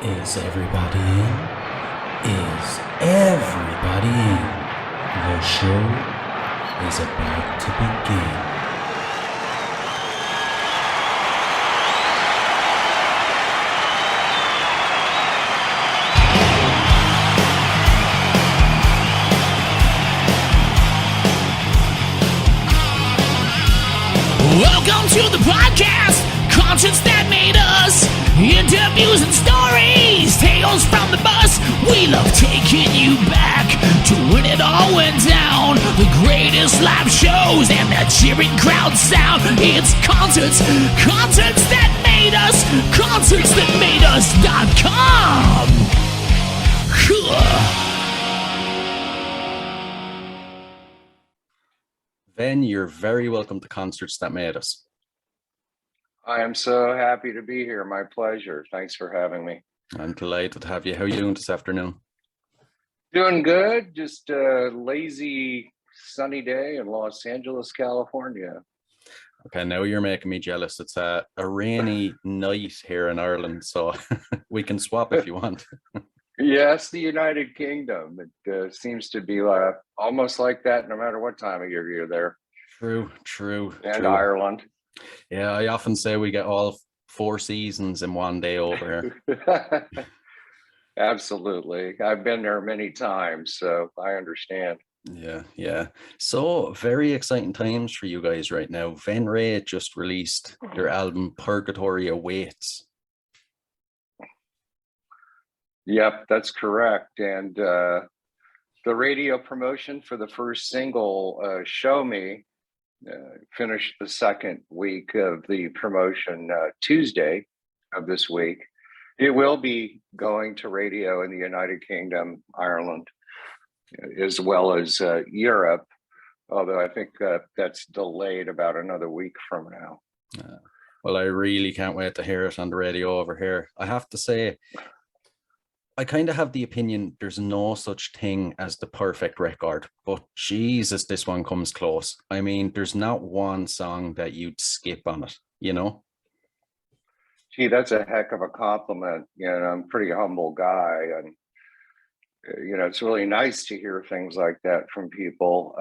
Is everybody in? Is everybody in? The show is about to begin. Welcome to the podcast, concerts that made us, interviews and stories, tales from the bus. We love taking you back to when it all went down. The greatest live shows and that cheering crowd sound. It's concerts that made us, concertsthatmadeus.com. Ven, you're very welcome to Concerts That Made Us. I am so happy to be here. My pleasure. Thanks for having me. I'm delighted to have you. How are you doing this afternoon? Doing good. Just a lazy, sunny day in Los Angeles, California. Okay, now you're making me jealous. It's a rainy night here in Ireland, so we can swap if you want. Yes, the United Kingdom. It seems to be almost like that no matter what time of year you're there. True. And Ireland. Yeah, I often say we get all 4 seasons in one day over here. Absolutely. I've been there many times, so I understand. Yeah. So very exciting times for you guys right now. Venrez just released their album Purgatory Awaits. Yep, that's correct. And the radio promotion for the first single, Show Me, finished the second week of the promotion Tuesday of this week. It will be going to radio in the United Kingdom, Ireland, as well as Europe, although I think that's delayed about another week from now. Well, I really can't wait to hear it on the radio over here. I have to say, I kind of have the opinion there's no such thing as the perfect record, but Jesus, this one comes close. I mean, there's not one song that you'd skip on it, you know? Gee, that's a heck of a compliment. You know, I'm a pretty humble guy, and it's really nice to hear things like that from people.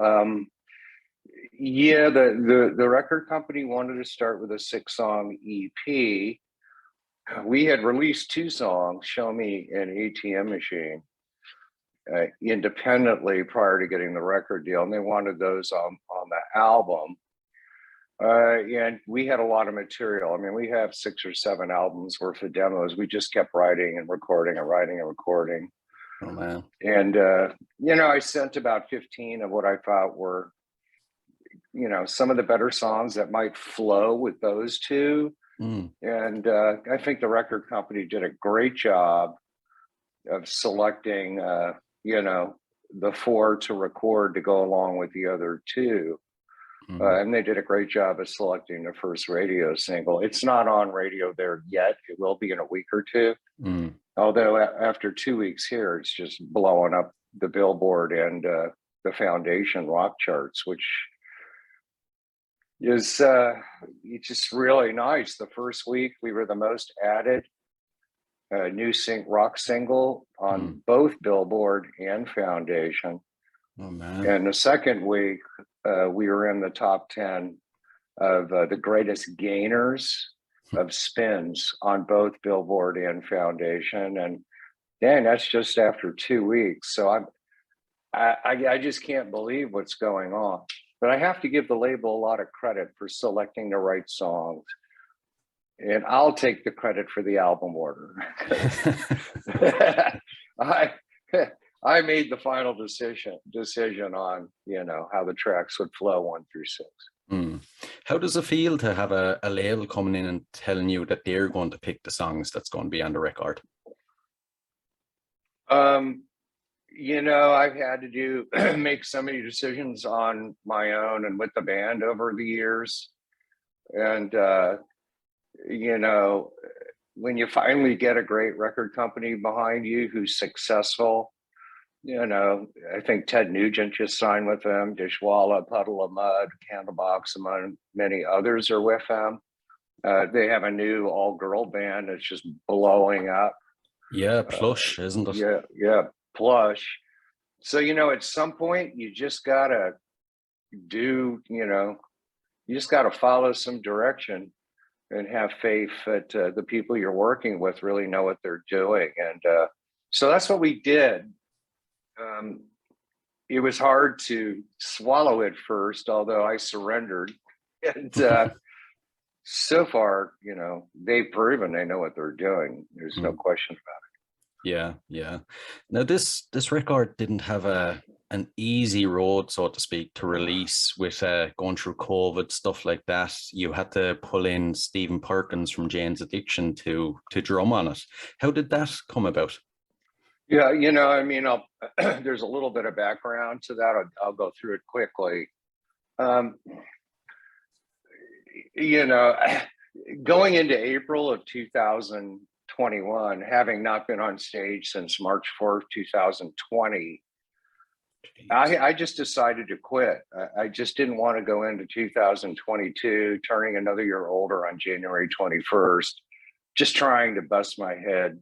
Yeah, the record company wanted to start with a 6-song EP. We had released 2 songs, Show Me and ATM Machine, independently prior to getting the record deal, and they wanted those on the album. And we had a lot of material. I mean, we have 6 or 7 albums worth of demos. We just kept writing and recording and writing and recording. Oh, man. And, I sent about 15 of what I thought were, some of the better songs that might flow with those 2. And I think the record company did a great job of selecting, the 4 to record to go along with the other 2. And they did a great job of selecting the first radio single. It's not on radio there yet. It will be in a week or 2. Although after 2 weeks here, it's just blowing up the Billboard and the Foundation rock charts, which is just really nice. The first week, we were the most added new rock single on both Billboard and Foundation. Oh, man. And the second week, we were in the top 10 of the greatest gainers of spins on both Billboard and Foundation. And dang, that's just after 2 weeks. So I just can't believe what's going on. But I have to give the label a lot of credit for selecting the right songs. And I'll take the credit for the album order. I made the final decision on, how the tracks would flow 1 through 6. How does it feel to have a label coming in and telling you that they're going to pick the songs that's going to be on the record? I've had to make so many decisions on my own and with the band over the years. And, when you finally get a great record company behind you who's successful, I think Ted Nugent just signed with them, Dishwalla, Puddle of Mud, Candlebox, among many others are with them. They have a new all-girl band that's just blowing up. Yeah, plush, isn't it? Yeah, plush. So, at some point you just gotta you just gotta follow some direction and have faith that the people you're working with really know what they're doing. And so that's what we did. It was hard to swallow at first, although I surrendered. And so far, they've proven they know what they're doing. There's no question about it. Yeah, yeah. Now this record didn't have an easy road, so to speak, to release with going through COVID, stuff like that. You had to pull in Stephen Perkins from Jane's Addiction to drum on it. How did that come about? Yeah, there's a little bit of background to that. I'll go through it quickly. Going into April of 2021, having not been on stage since March 4th, 2020, I just decided to quit. I just didn't want to go into 2022, turning another year older on January 21st, just trying to bust my head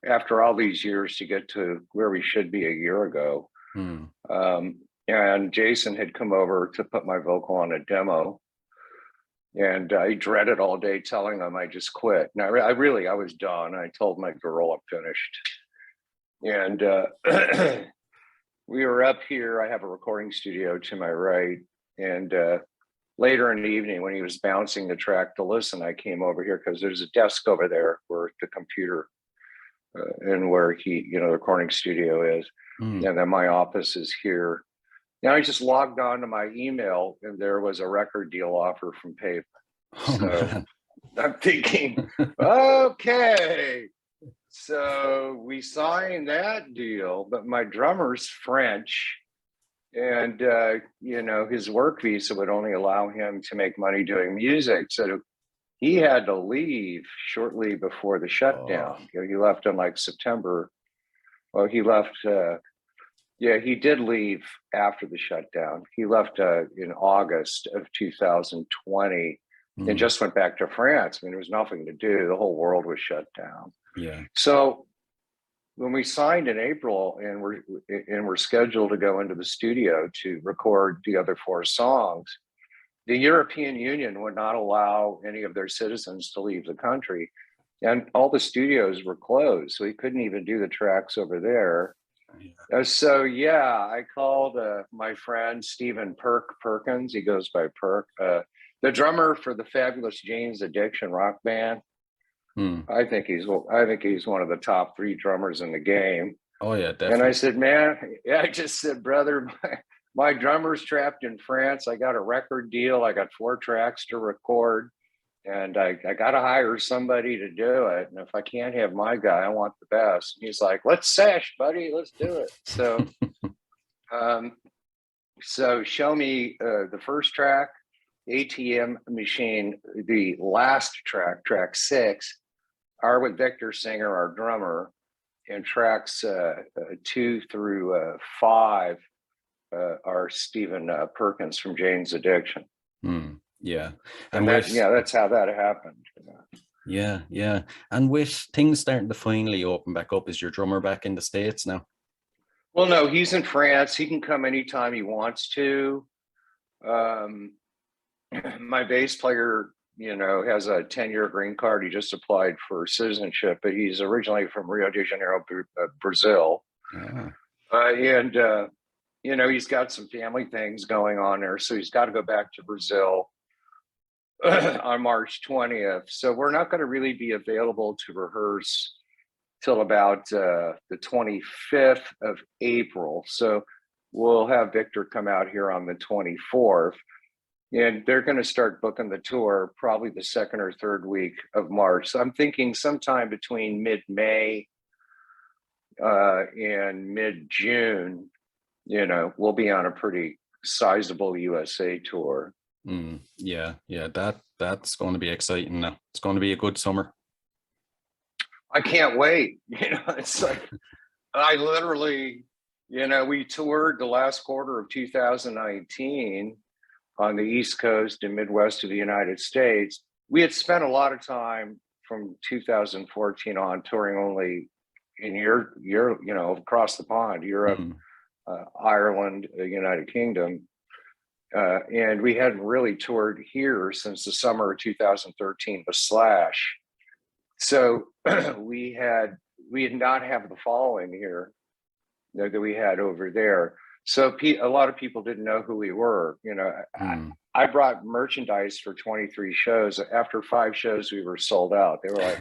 after all these years to get to where we should be a year ago. And Jason had come over to put my vocal on a demo. And I dreaded all day telling them I just quit. And I was done. I told my girl I'm finished. And we were up here. I have a recording studio to my right. And later in the evening, when he was bouncing the track to listen, I came over here because there's a desk over there where the computer and where the recording studio is. And then my office is here. And I just logged on to my email and there was a record deal offer from Pavement. So I'm thinking, okay. So we signed that deal, but my drummer's French and, his work visa would only allow him to make money doing music. So he had to leave shortly before the shutdown. He left in like September. Well, he left, he did leave after the shutdown. He left in August of 2020 and just went back to France. I mean, there was nothing to do. The whole world was shut down. Yeah. So when we signed in April and we're scheduled to go into the studio to record the other 4 songs, the European Union would not allow any of their citizens to leave the country. And all the studios were closed. So we couldn't even do the tracks over there. So I called my friend Stephen Perkins. He goes by Perk, the drummer for the fabulous Jane's Addiction rock band. I think he's one of the top 3 drummers in the game. Oh yeah, definitely. And I said, man, I just said, brother, my drummer's trapped in France. I got a record deal. I got 4 tracks to record. And I got to hire somebody to do it. And if I can't have my guy, I want the best. And he's like, let's sesh, buddy. Let's do it. So, so show me the first track, ATM Machine, the last track, track 6, are with Victor Singer, our drummer, and tracks 2 through 5 are Stephen Perkins from Jane's Addiction. Yeah. And that's how that happened. Yeah. And with things starting to finally open back up, is your drummer back in the States now? Well, no, he's in France. He can come anytime he wants to. My bass player, has a 10-year green card. He just applied for citizenship, but he's originally from Rio de Janeiro, Brazil. And he's got some family things going on there. So he's got to go back to Brazil on March 20th. So we're not going to really be available to rehearse till about the 25th of April. So we'll have Victor come out here on the 24th. And they're going to start booking the tour probably the 2nd or 3rd week of March. So I'm thinking sometime between mid-May and mid-June, we'll be on a pretty sizable USA tour. Yeah, that's going to be exciting now. It's going to be a good summer. I can't wait. It's like I literally, we toured the last quarter of 2019 on the East Coast and Midwest of the United States. We had spent a lot of time from 2014 on touring only in you're across the pond, Europe, Ireland, United Kingdom. And we hadn't really toured here since the summer of 2013 with Slash. So we did not have the following here that we had over there. So a lot of people didn't know who we were. I brought merchandise for 23 shows. After 5 shows, we were sold out. They were like,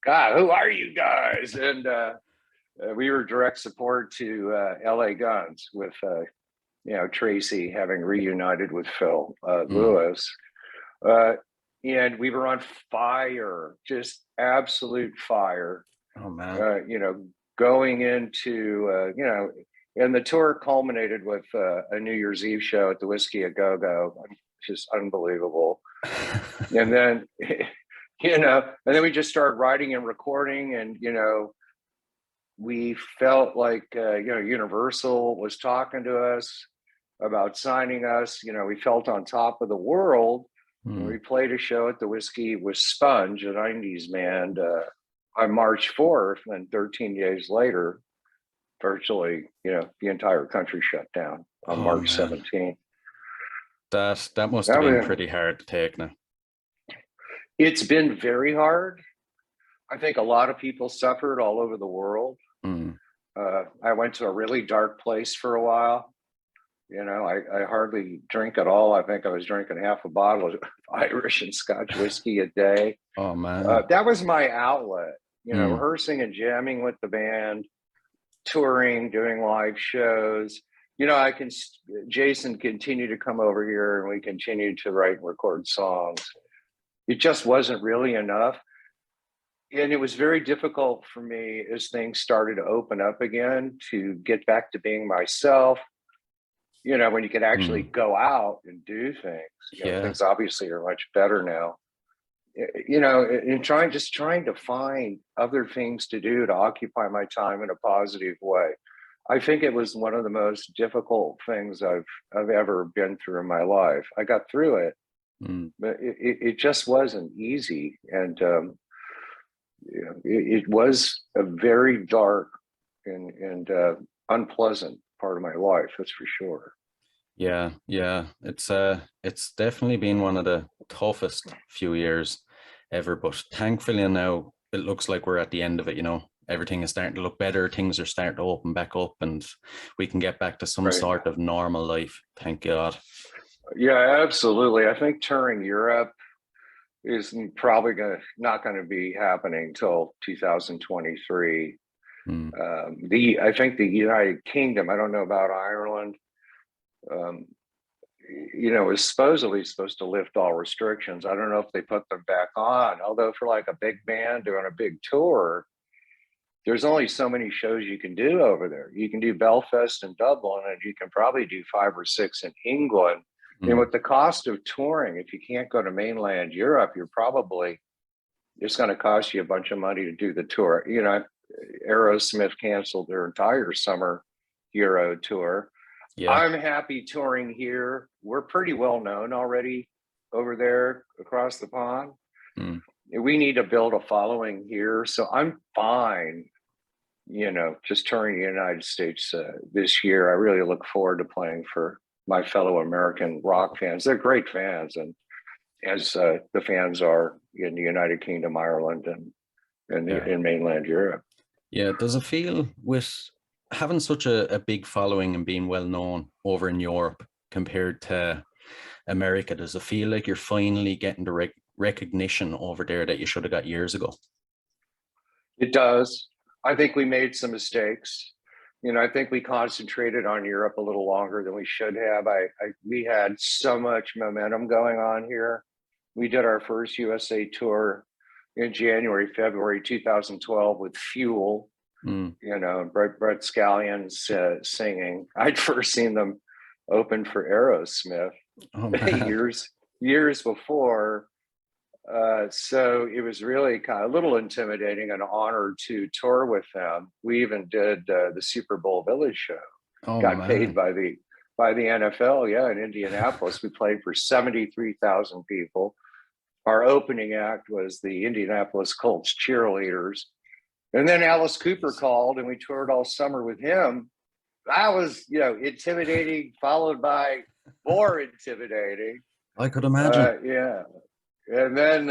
God, who are you guys? And we were direct support to LA Guns with, Tracy having reunited with Phil Lewis. And we were on fire, just absolute fire. Oh, man. Going into, and the tour culminated with a New Year's Eve show at the Whiskey A Go Go, just unbelievable. And then, and then we just started writing and recording, and we felt like Universal was talking to us about signing us. We felt on top of the world. We played a show at the Whiskey with Sponge, a 90s band, on March 4th, and 13 days later, virtually, the entire country shut down on March 17th. That must have been pretty hard to take now. It's been very hard. I think a lot of people suffered all over the world. I went to a really dark place for a while. I hardly drink at all. I think I was drinking half a bottle of Irish and Scotch whiskey a day. Oh, man. That was my outlet, rehearsing and jamming with the band, touring, doing live shows. Jason continued to come over here, and we continued to write and record songs. It just wasn't really enough. And it was very difficult for me as things started to open up again to get back to being myself. When you could actually go out and do things. Things obviously are much better now. And trying to find other things to do to occupy my time in a positive way. I think it was one of the most difficult things I've ever been through in my life. I got through it, but it just wasn't easy. And it was a very dark and unpleasant part of my life, that's for sure. Yeah. It's definitely been one of the toughest few years ever, but thankfully now it looks like we're at the end of it. Everything is starting to look better. Things are starting to open back up, and we can get back to some sort of normal life. Thank God. Yeah, absolutely. I think touring Europe is probably not going to be happening till 2023. I think the United Kingdom, I don't know about Ireland, is supposedly supposed to lift all restrictions. I don't know if they put them back on, although for like a big band doing a big tour, there's only so many shows you can do over there. You can do Belfast and Dublin, and you can probably do 5 or 6 in England. And with the cost of touring, if you can't go to mainland Europe, it's going to cost you a bunch of money to do the tour. Aerosmith canceled their entire summer Euro tour. Yeah. I'm happy touring here. We're pretty well known already over there across the pond. We need to build a following here. So I'm fine, just touring the United States this year. I really look forward to playing for my fellow American rock fans. They're great fans, and as the fans are in the United Kingdom, Ireland, and in mainland Europe. Yeah, does it feel with having such a big following and being well known over in Europe compared to America, does it feel like you're finally getting the recognition over there that you should have got years ago? It does. I think we made some mistakes. I think we concentrated on Europe a little longer than we should have. We had so much momentum going on here. We did our first USA tour in January, February 2012 with Fuel. Brett Scallion's singing. I'd first seen them open for Aerosmith years before. So it was really kind of a little intimidating, and an honor to tour with them. We even did the Superbowl Village Show. Got paid by the NFL, in Indianapolis. We played for 73,000 people. Our opening act was the Indianapolis Colts cheerleaders. And then Alice Cooper called and we toured all summer with him. That was, intimidating, followed by more intimidating. I could imagine. Yeah. And then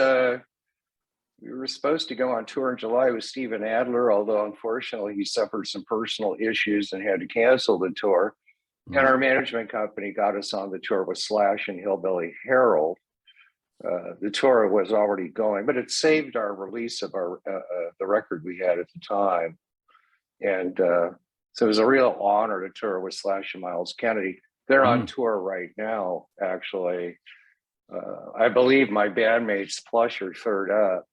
we were supposed to go on tour in July with Steven Adler, although unfortunately he suffered some personal issues and had to cancel the tour. And our management company got us on the tour with Slash and Hillbilly Harold. The tour was already going, but it saved our release of our the record we had at the time. And so it was a real honor to tour with Slash and Miles Kennedy. They're on tour right now, actually. I believe my bandmates Plush are third up.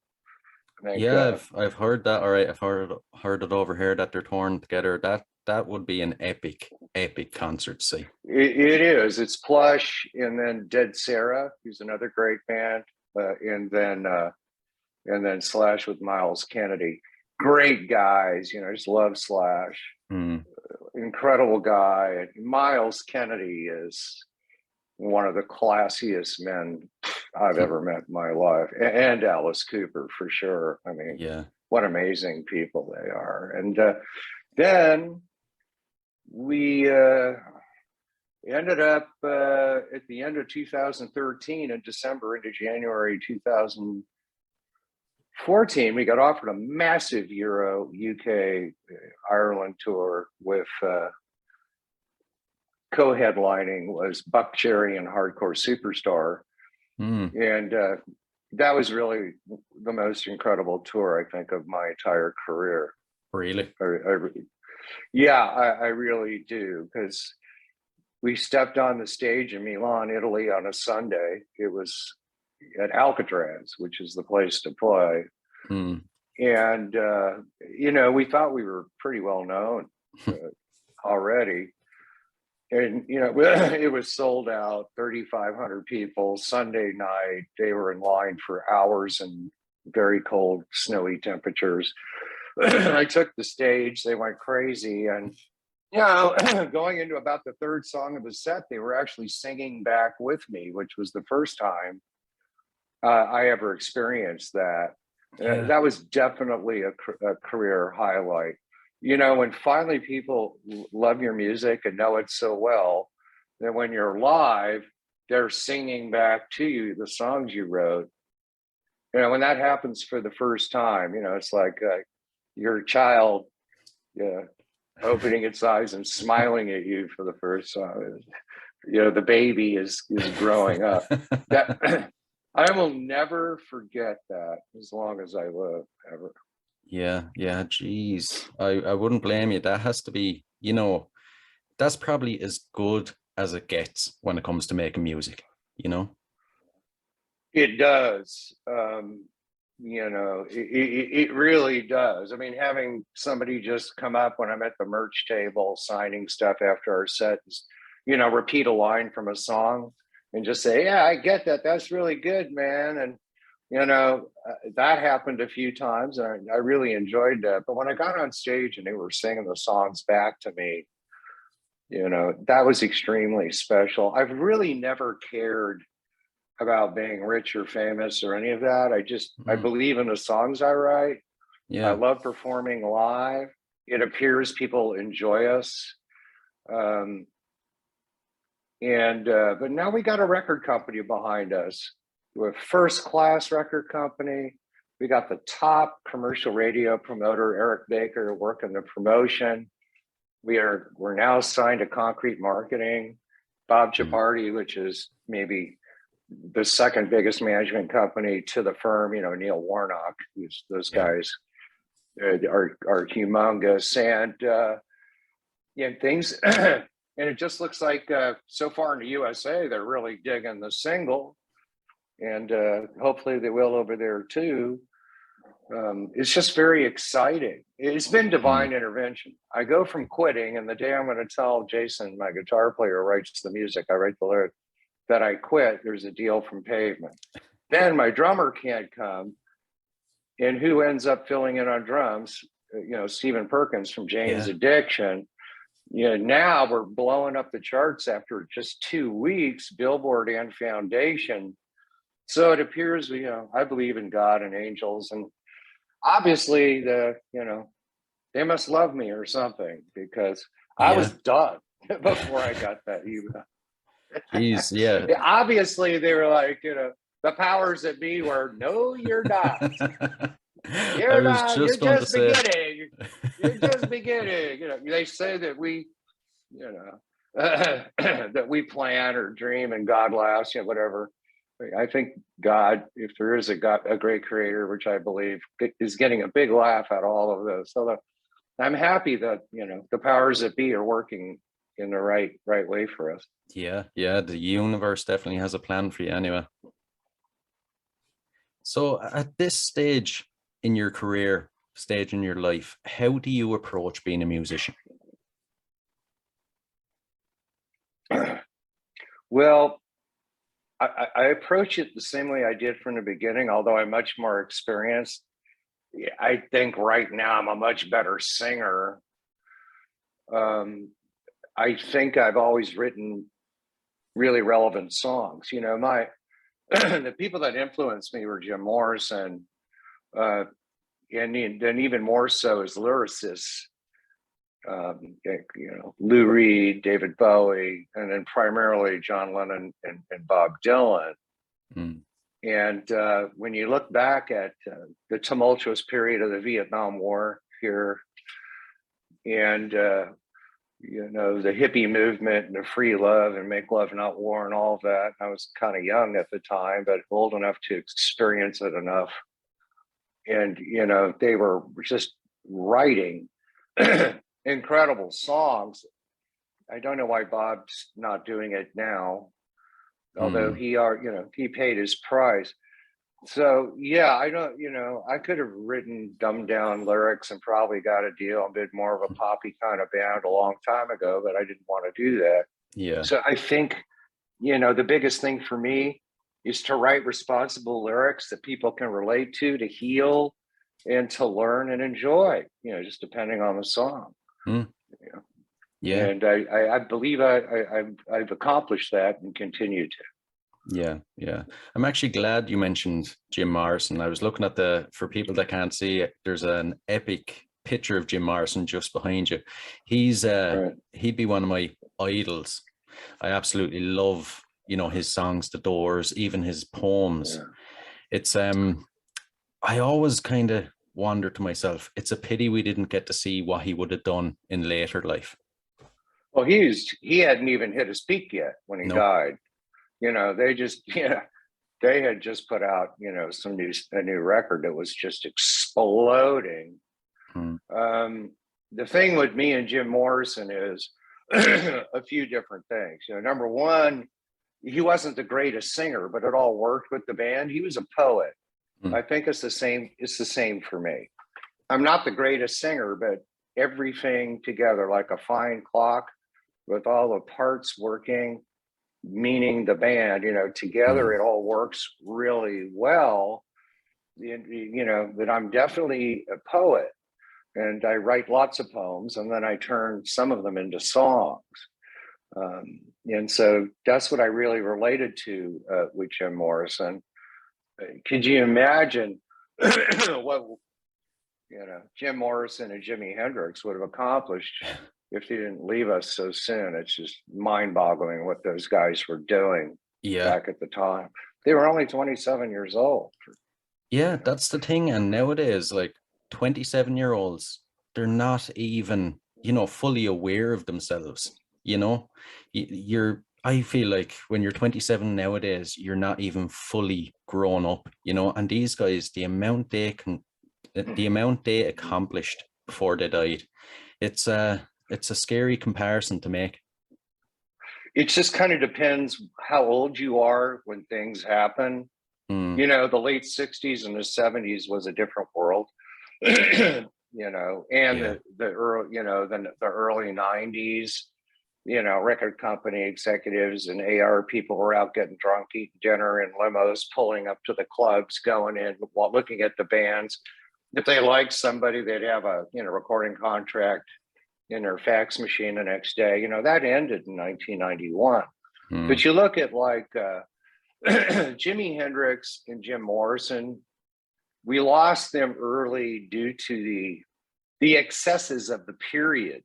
I've heard that. All right, I've heard it over here that they're touring together. That would be an epic concert to see. It is. It's Plush, and then Dead Sarah, who's another great band, and then Slash with Miles Kennedy. Great guys, I just love Slash. Incredible guy. And Miles Kennedy is one of the classiest men I've ever met in my life, and Alice Cooper for sure. I mean, what amazing people they are. And then we ended up at the end of 2013 in December into January 2014, we got offered a massive Euro, UK, Ireland tour with co-headlining was Buckcherry and Hardcore Superstar. And that was really the most incredible tour, I think, of my entire career. Really? I really do, because we stepped on the stage in Milan, Italy on a Sunday. It was at Alcatraz, which is the place to play. And, we thought we were pretty well known already. And, it was sold out, 3,500 people, Sunday night. They were in line for hours in very cold, snowy temperatures. I took the stage, they went crazy. And, going into about the third song of the set, they were actually singing back with me, which was the first time I ever experienced that. That was definitely a career highlight. When finally people love your music and know it so well, that when you're live, they're singing back to you the songs you wrote. When that happens for the first time, it's like your child opening its eyes and smiling at you for the first time. The baby is growing up. That I will never forget that as long as I live, ever. Geez. I wouldn't blame you. That has to be, that's probably as good as it gets when it comes to making music, It does. It really does. I mean, having somebody just come up when I'm at the merch table signing stuff after our set, repeat a line from a song and just say, yeah, I get that. That's really good, man. And that happened a few times, and I really enjoyed that. But when I got on stage and they were singing the songs back to me, that was extremely special. I've really never cared about being rich or famous or any of that. I believe in the songs I write. I love performing live. It appears people enjoy us. But now we got a record company behind us. We're a first-class record company. We got the top commercial radio promoter, Eric Baker, working the promotion. We're now signed to Concrete Marketing. Bob Chaparty, which is maybe the second biggest management company to the firm, Neil Warnock, those guys are humongous. And things, and it just looks like so far in the USA, they're really digging the single. And hopefully they will over there too. It's just very exciting. It's been divine intervention. I go from quitting, and the day I'm going to tell Jason, my guitar player who writes the music, I write the lyrics, that I quit, there's a deal from Pavement. Then my drummer can't come, and who ends up filling in on drums? Stephen Perkins from Jane's Addiction. Now we're blowing up the charts after just 2 weeks, Billboard and Foundation. So it appears, I believe in God and angels, and obviously they must love me or something, because I was done before I got that email. Jeez, yeah. Obviously, they were like, the powers that be were, no, you're not. You're not. You're just beginning. You're just beginning. They say that we, that we plan or dream and God laughs, whatever. I think God, if there is a great creator, which I believe, is getting a big laugh at all of this. So I'm happy that, the powers that be are working in the right way for us. Yeah. The universe definitely has a plan for you anyway. So at this stage in your career, stage in your life, how do you approach being a musician? Well, I approach it the same way I did from the beginning, although I'm much more experienced. I think right now I'm a much better singer. I think I've always written really relevant songs. The people that influenced me were Jim Morrison, and then even more so as lyricists, Lou Reed, David Bowie, and then primarily John Lennon and Bob Dylan. And when you look back at the tumultuous period of the Vietnam War here, and the hippie movement and the free love and make love not war and all of that, I was kind of young at the time, but old enough to experience it enough. And they were just writing incredible songs. I don't know why Bob's not doing it now, although he paid his price. So yeah, I don't, I could have written dumbed down lyrics and probably got a deal and been more of a poppy kind of band a long time ago, but I didn't want to do that. Yeah. So I think, the biggest thing for me is to write responsible lyrics that people can relate to heal and to learn and enjoy, just depending on the song. Yeah. And I believe I've accomplished that and continue to. Yeah. I'm actually glad you mentioned Jim Morrison. I was looking at for people that can't see it, there's an epic picture of Jim Morrison just behind you. He'd be one of my idols. I absolutely love, his songs, The Doors, even his poems. Yeah. It's I always kind of wonder to myself, it's a pity we didn't get to see what he would have done in later life. Well, he hadn't even hit his peak yet when he died. They had just put out, a new record that was just exploding. The thing with me and Jim Morrison is a few different things. Number one, he wasn't the greatest singer, but it all worked with the band. He was a poet. I think it's the same. It's the same for me. I'm not the greatest singer, but everything together, like a fine clock, with all the parts working, meaning the band, together, it all works really well. That I'm definitely a poet, and I write lots of poems, and then I turn some of them into songs. And so that's what I really related to with Jim Morrison. Could you imagine what Jim Morrison and Jimi Hendrix would have accomplished if they didn't leave us so soon? It's just mind-boggling what those guys were doing back at the time. They were only 27 years old. Yeah, that's the thing. And nowadays, like 27-year-olds, they're not even, fully aware of themselves. I feel like when you're 27 nowadays, you're not even fully grown up, and these guys, the amount they accomplished before they died, it's a scary comparison to make. It just kind of depends how old you are when things happen. The late 60s and the 70s was a different world, and the early 90s. Record company executives and AR people were out getting drunk, eating dinner in limos, pulling up to the clubs, going in while looking at the bands. If they liked somebody, they'd have a recording contract in their fax machine the next day. That ended in 1991. But you look at like Jimi Hendrix and Jim Morrison, we lost them early due to the excesses of the period.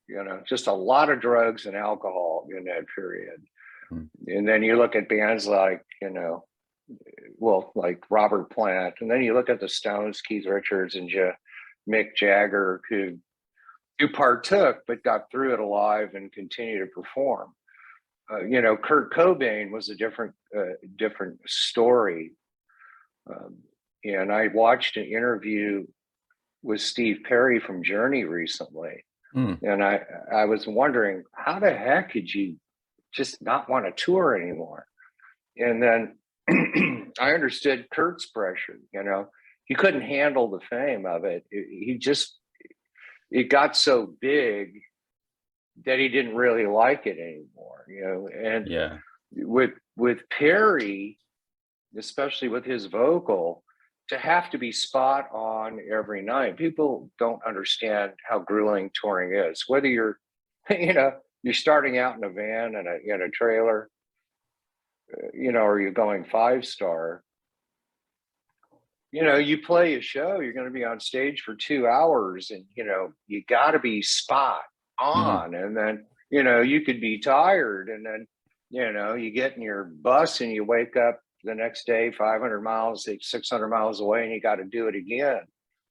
You know, just a lot of drugs and alcohol in that period. And then you look at bands like, you know, well, like Robert Plant, and then you look at the Stones, Keith Richards and Mick Jagger, who partook but got through it alive and continue to perform. You know, Kurt Cobain was a different story. And I watched an interview with Steve Perry from Journey recently. And I was wondering, how the heck could you just not want to tour anymore? And then I understood Kurt's pressure. You know, he couldn't handle the fame of it. It got so big that he didn't really like it anymore, you know. And with Perry, especially with his vocal, to have to be spot on every night, people don't understand how grueling touring is. Whether you're, you know, you're starting out in a van and in a trailer, you know, or you're going 5-star, you know, you play a show, you're going to be on stage for 2 hours, and, you know, you got to be spot on. And then, you know, you could be tired, and then, you know, you get in your bus and you wake up the next day 500 miles, 600 miles away, and you got to do it again.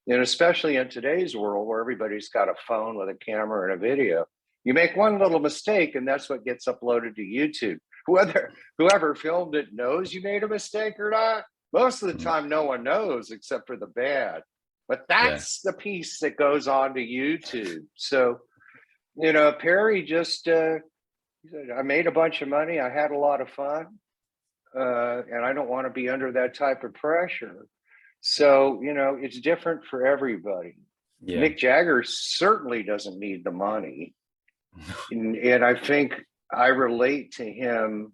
And especially in today's world where everybody's got a phone with a camera and a video, you make one little mistake and that's what gets uploaded to YouTube. Whether whoever filmed it knows you made a mistake or not, most of the time no one knows except for the band. But that's the piece that goes on to YouTube. So, you know, Perry just, he said, I made a bunch of money. I had a lot of fun. And I don't want to be under that type of pressure. So, you know, it's different for everybody. Mick Jagger certainly doesn't need the money. And I think I relate to him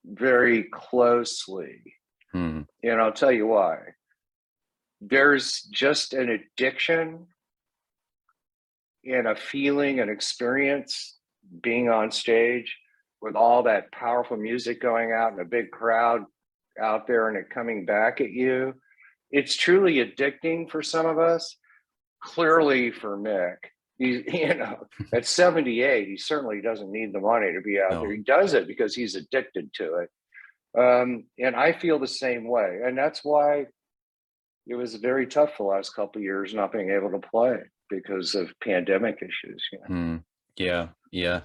very closely. And I'll tell you why. There's just an addiction and a feeling, an experience being on stage with all that powerful music going out and a big crowd out there and it coming back at you. It's truly addicting for some of us. Clearly for Mick, he, you know, at 78, he certainly doesn't need the money to be out there. He does it because he's addicted to it. And I feel the same way. And that's why it was very tough the last couple of years not being able to play because of pandemic issues. You know? Yeah.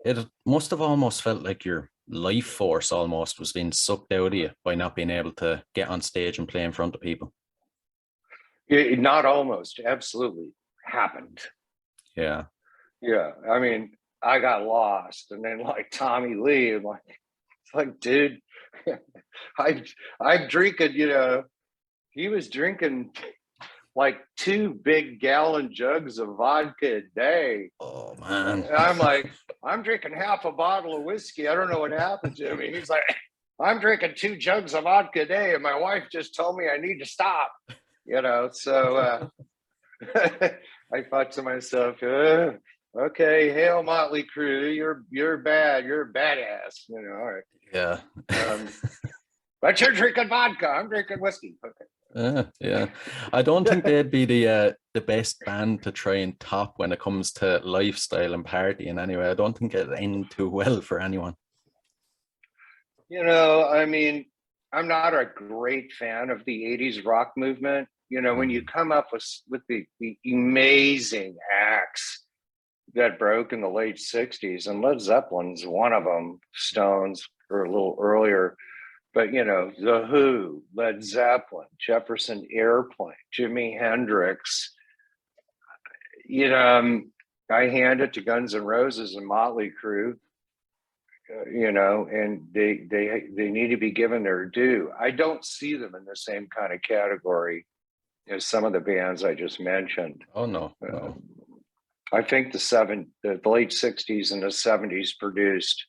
It must have almost felt like your life force almost was being sucked out of you by not being able to get on stage and play in front of people. It not almost, absolutely happened. Yeah. I mean, I got lost, and then like Tommy Lee, and like, it's like, dude, I'm drinking. You know, he was drinking like 2 big gallon jugs of vodka a day. Oh man! And I'm like, I'm drinking half a bottle of whiskey. I don't know what happened to me. He's like, I'm drinking 2 jugs of vodka a day, and my wife just told me I need to stop. You know, so I thought to myself, okay, hail Motley Crue, you're bad, you're a badass. You know, all right. Yeah. But you're drinking vodka. I'm drinking whiskey. Okay. Yeah, I don't think they'd be the best band to try and top when it comes to lifestyle and partying. Anyway, I don't think it'd end too well for anyone. You know, I mean, I'm not a great fan of the 80s rock movement. You know, when you come up with the amazing acts that broke in the late 60s, and Led Zeppelin's one of them, Stones or a little earlier. But, you know, The Who, Led Zeppelin, Jefferson Airplane, Jimi Hendrix. You know, I hand it to Guns N' Roses and Motley Crue, you know, and they need to be given their due. I don't see them in the same kind of category as some of the bands I just mentioned. Oh, no. I think the late 60s and the 70s produced,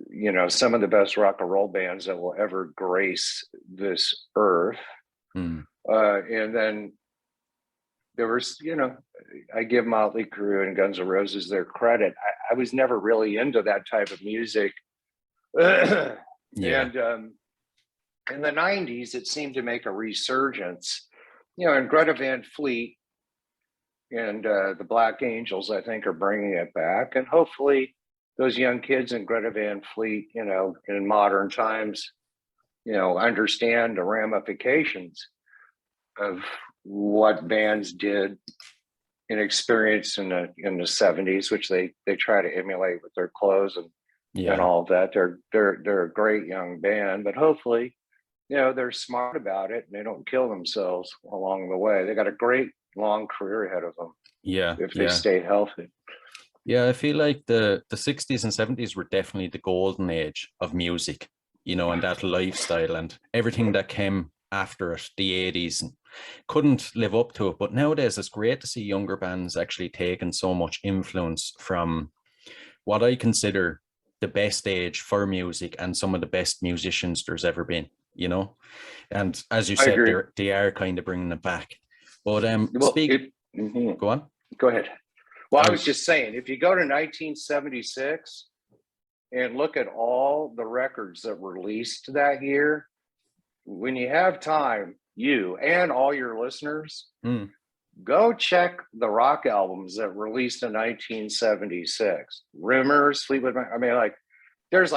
you know, some of the best rock and roll bands that will ever grace this earth. And then there was, you know, I give Motley Crue and Guns N' Roses their credit. I was never really into that type of music. And in the 90s, it seemed to make a resurgence, and Greta Van Fleet and the Black Angels, I think, are bringing it back. And hopefully those young kids in Greta Van Fleet, in modern times, understand the ramifications of what bands did and experienced in the 70s, which they try to emulate with their clothes and all of that. They're a great young band, but hopefully, they're smart about it and they don't kill themselves along the way. They got a great long career ahead of them. If they stay healthy. Yeah, I feel like the 60s and 70s were definitely the golden age of music, and that lifestyle, and everything that came after it, the 80s, and couldn't live up to it. But nowadays it's great to see younger bands actually taking so much influence from what I consider the best age for music and some of the best musicians there's ever been, and as you said, they are kind of bringing it back. But go on. Go ahead. Well, I was just saying, if you go to 1976 and look at all the records that were released that year, when you have time, you and all your listeners, go check the rock albums that were released in 1976. Rumors, Fleetwood Mac. I mean, there's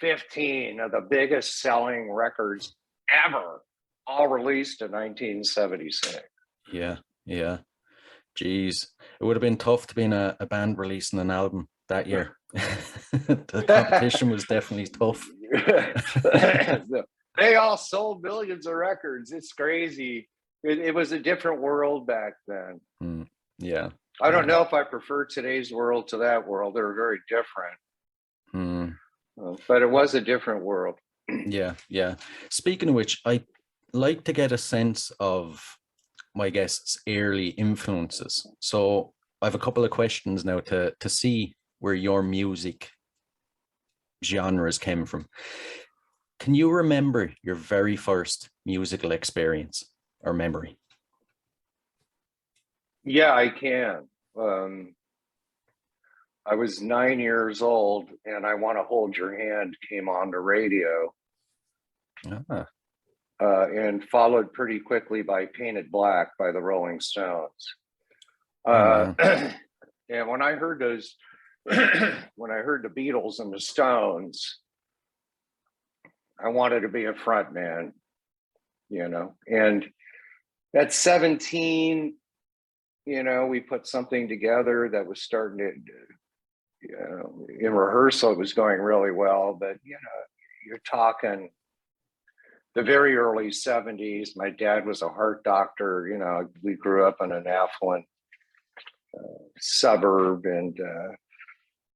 15 of the biggest selling records ever, all released in 1976. Yeah. Jeez, it would have been tough to be in a band releasing an album that year. The competition was definitely tough. They all sold millions of records. It's crazy. It was a different world back then. Yeah. I don't know if I prefer today's world to that world. They're very different. But it was a different world. Yeah. Speaking of which, I like to get a sense of my guests' early influences. So I have a couple of questions now to see where your music genres came from. Can you remember your very first musical experience or memory? Yeah, I can. I was 9 years old and I Want to Hold Your Hand came on the radio. And followed pretty quickly by Painted Black by the Rolling Stones. And when I heard those, when I heard the Beatles and the Stones, I wanted to be a front man, and at 17, we put something together that was starting to, in rehearsal, it was going really well, but, you're talking the very early 70s. My dad was a heart doctor. We grew up in an affluent suburb, and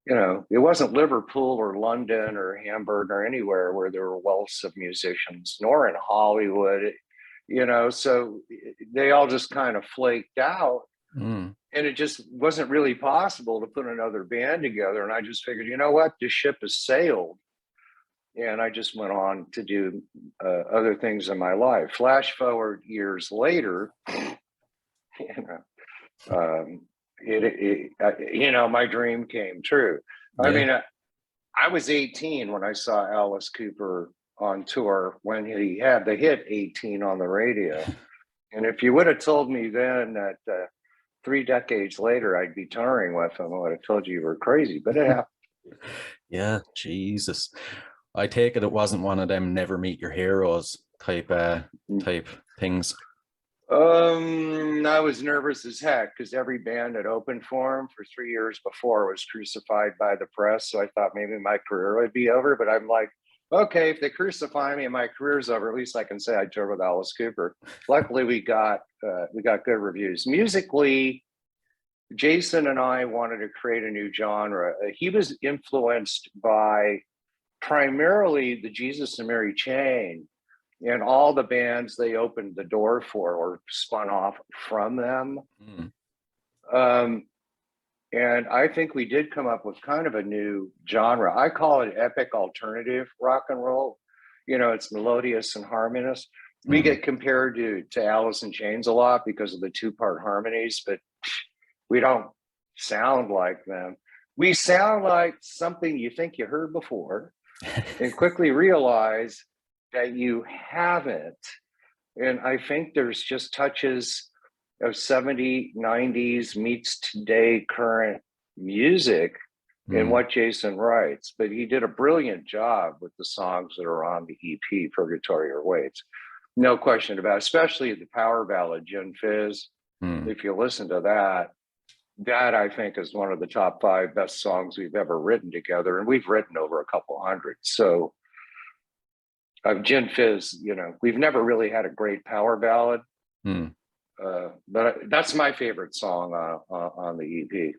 it wasn't Liverpool or London or Hamburg or anywhere where there were wealths of musicians, nor in Hollywood. So they all just kind of flaked out, and it just wasn't really possible to put another band together. And I just figured, what, this ship has sailed. And I just went on to do other things in my life. Flash forward years later, my dream came true. Yeah. I mean, I was 18 when I saw Alice Cooper on tour when he had the hit 18 on the radio. And if you would have told me then that 3 decades later I'd be touring with him, I would have told you were crazy, but it happened. Yeah, Jesus. I take it wasn't one of them never meet your heroes type things. I was nervous as heck because every band that opened for him for 3 years before was crucified by the press. So I thought maybe my career would be over, but I'm like, okay, if they crucify me and my career's over, at least I can say I toured with Alice Cooper. Luckily, we got good reviews. Musically, Jason and I wanted to create a new genre. He was influenced by primarily the Jesus and Mary Chain, and all the bands they opened the door for or spun off from them. And I think we did come up with kind of a new genre. I call it epic alternative rock and roll. It's melodious and harmonious. We get compared to Alice in Chains a lot because of the 2-part harmonies, but we don't sound like them. We sound like something you think you heard before and quickly realize that you haven't. And I think there's just touches of 70s, 90s meets today current music in what Jason writes. But he did a brilliant job with the songs that are on the EP, Purgatory Awaits. No question about it, especially the power ballad, Gin Fizz. If you listen to that, that I think is one of the top 5 best songs we've ever written together. And we've written over a couple hundred. So Gin Fizz, you know, we've never really had a great power ballad. But that's my favorite song on the EP.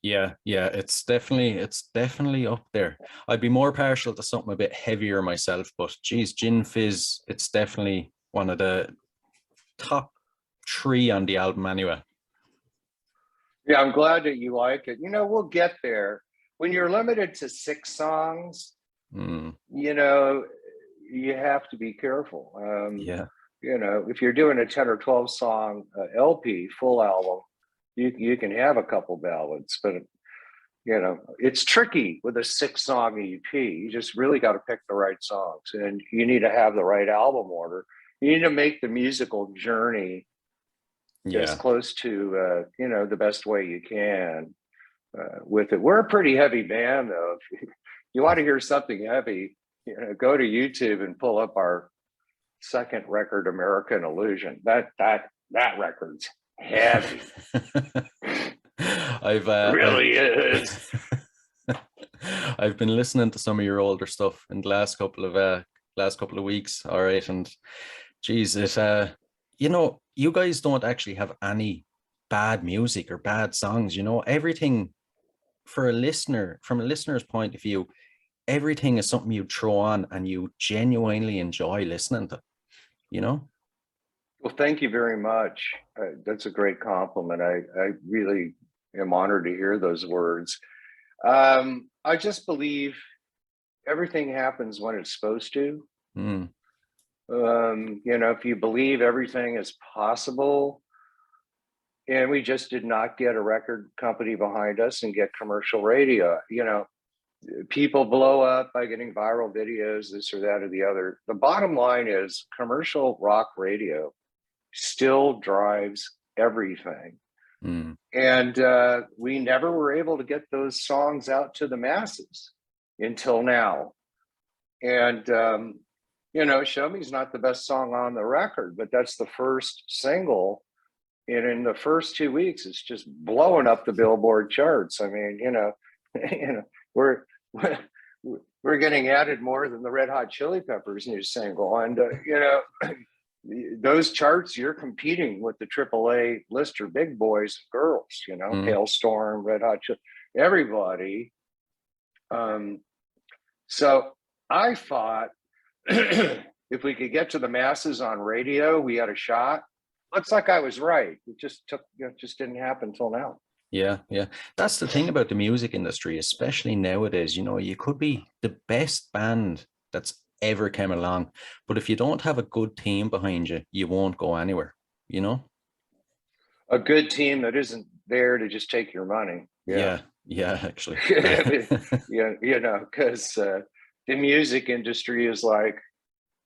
Yeah, it's definitely up there. I'd be more partial to something a bit heavier myself, but geez, Gin Fizz, it's definitely one of the top 3 on the album anyway. Yeah, I'm glad that you like it. You know, we'll get there. When you're limited to 6 songs, you know, you have to be careful. You know, if you're doing a 10 or 12 song LP, full album, you can have a couple ballads, but you know, it's tricky with a 6-song EP. You just really got to pick the right songs, and you need to have the right album order. You need to make the musical journey as close to you know, the best way you can with it. We're a pretty heavy band, though. If you want to hear something heavy, you know, go to YouTube and pull up our second record, American Illusion. That record's heavy. Really is. I've been listening to some of your older stuff in the last couple of weeks. All right, and geez, it you know, you guys don't actually have any bad music or bad songs. You know, everything for a listener, from a listener's point of view, everything is something you throw on and you genuinely enjoy listening to. You know. Well, thank you very much. That's a great compliment. I really am honored to hear those words. I just believe everything happens when it's supposed to. You know, if you believe everything is possible, and we just did not get a record company behind us and get commercial radio, you know, people blow up by getting viral videos, this or that or the other. The bottom line is commercial rock radio still drives everything. And we never were able to get those songs out to the masses until now. And, you know, Show Me's not the best song on the record, but that's the first single. And in the first 2 weeks, it's just blowing up the Billboard charts. I mean, you know, we're getting added more than the Red Hot Chili Peppers new single. And, you know, those charts, you're competing with the AAA lister big boys and girls, you know, Hailstorm, Red Hot Chili, everybody. So I thought if we could get to the masses on radio, we had a shot. Looks like I was right. It just didn't happen until now. Yeah. That's the thing about the music industry, especially nowadays. You know, you could be the best band that's ever came along, but if you don't have a good team behind you, you won't go anywhere, you know? A good team that isn't there to just take your money. Yeah, actually. Yeah, you know, because the music industry is like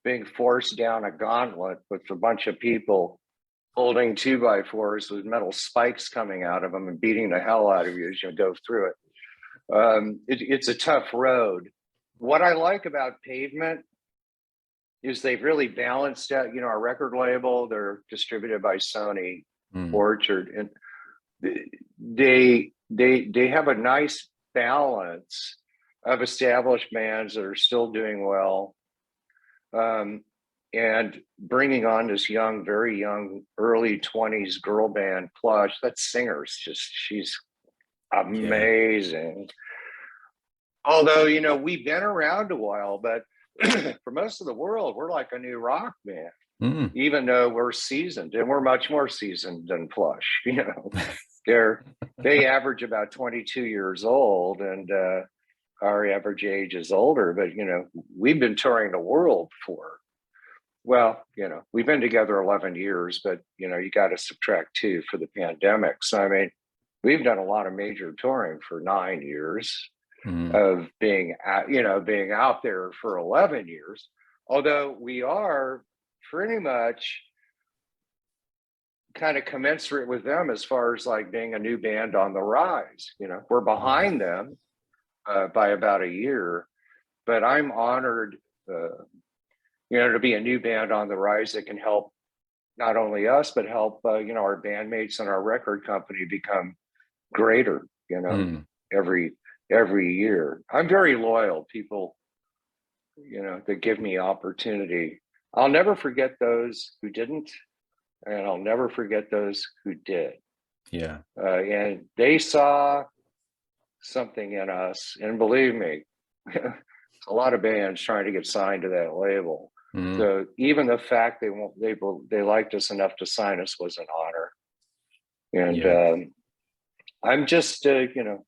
being forced down a gauntlet with a bunch of people holding 2x4s with metal spikes coming out of them and beating the hell out of you as you go through it. It's a tough road. What I like about Pavement is they've really balanced out, you know, our record label, they're distributed by Sony Orchard, and they have a nice balance of established bands that are still doing well, and bringing on this young, very young, early 20s girl band, Plush. That singer's she's amazing. Yeah. Although, you know, we've been around a while, but for most of the world, we're like a new rock band, even though we're seasoned, and we're much more seasoned than Plush. You know, they average about 22 years old, and our average age is older. But you know, we've been touring the world for, well, you know, we've been together 11 years, but you know, you got to subtract 2 for the pandemic. So I mean, we've done a lot of major touring for 9 years. Of being out there for 11 years. although we are pretty much kind of commensurate with them as far as like being a new band on the rise. You know, we're behind them by about a year, but I'm honored, you know, to be a new band on the rise that can help not only us, but help, you know, our bandmates and our record company become greater, you know, every year. I'm very loyal. People, you know, that give me opportunity. I'll never forget those who didn't, and I'll never forget those who did. Yeah. And they saw something in us, and believe me, a lot of bands trying to get signed to that label. So even the fact they liked us enough to sign us was an honor. And I'm just, you know,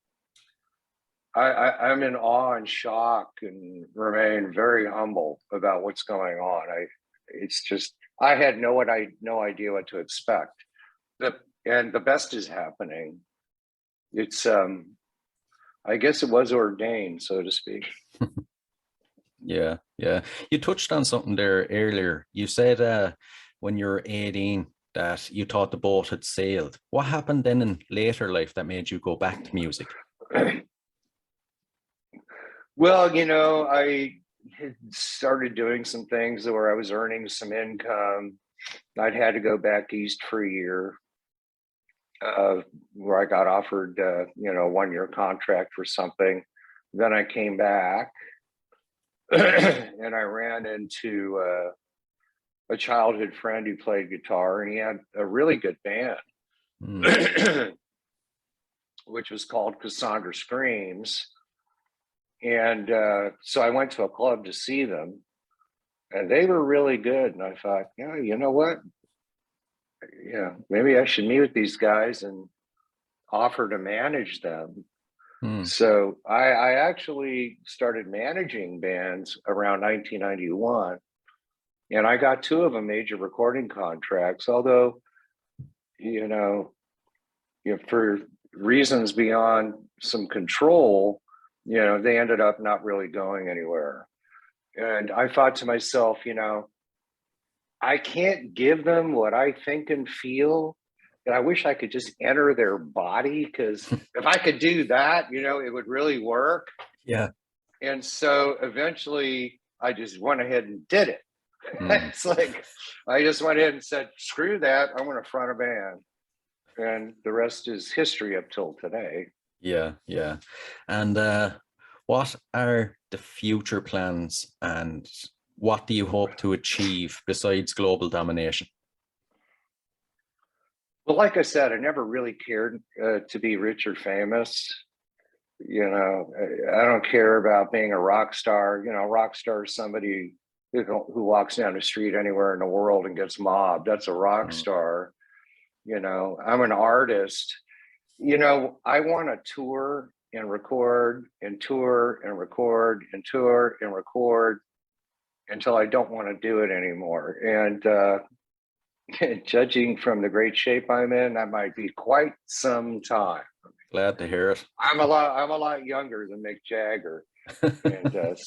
I'm in awe and shock and remain very humble about what's going on. It's just, I had no idea what to expect. And the best is happening. It's, I guess it was ordained, so to speak. Yeah. You touched on something there earlier. You said when you were 18 that you thought the boat had sailed. What happened then in later life that made you go back to music? Well, you know, I had started doing some things where I was earning some income. I'd had to go back east for a year, where I got offered, you know, a 1-year contract for something. Then I came back and I ran into a childhood friend who played guitar, and he had a really good band, which was called Cassandra Screams. And so I went to a club to see them, and they were really good. And I thought, yeah, you know what? Yeah, maybe I should meet with these guys and offer to manage them. So I actually started managing bands around 1991, and I got 2 of them major recording contracts, although, you know, for reasons beyond some control, you know, they ended up not really going anywhere. And I thought to myself, you know, I can't give them what I think and feel. And I wish I could just enter their body, because if I could do that, you know, it would really work. Yeah. And so eventually I just went ahead and did it. It's like, I just went ahead and said, screw that, I'm going to front a band. And the rest is history up till today. Yeah. And what are the future plans, and what do you hope to achieve besides global domination? Well, like I said, I never really cared to be rich or famous. You know, I don't care about being a rock star. You know, rock star is somebody who walks down the street anywhere in the world and gets mobbed. That's a rock star. You know, I'm an artist. You know, I want to tour and record and tour and record and tour and record until I don't want to do it anymore. And judging from the great shape I'm in, that might be quite some time. Glad to hear it. I'm a lot younger than Mick Jagger, and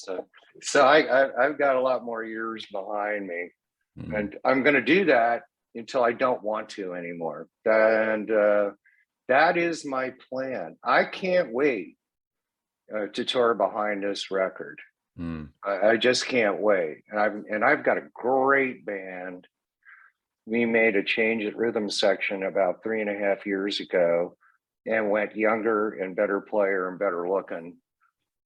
so I've got a lot more years behind me, and I'm going to do that until I don't want to anymore. And that is my plan. I can't wait to tour behind this record. I just can't wait. And I've got a great band. We made a change at rhythm section about 3.5 years ago, and went younger and better player and better looking.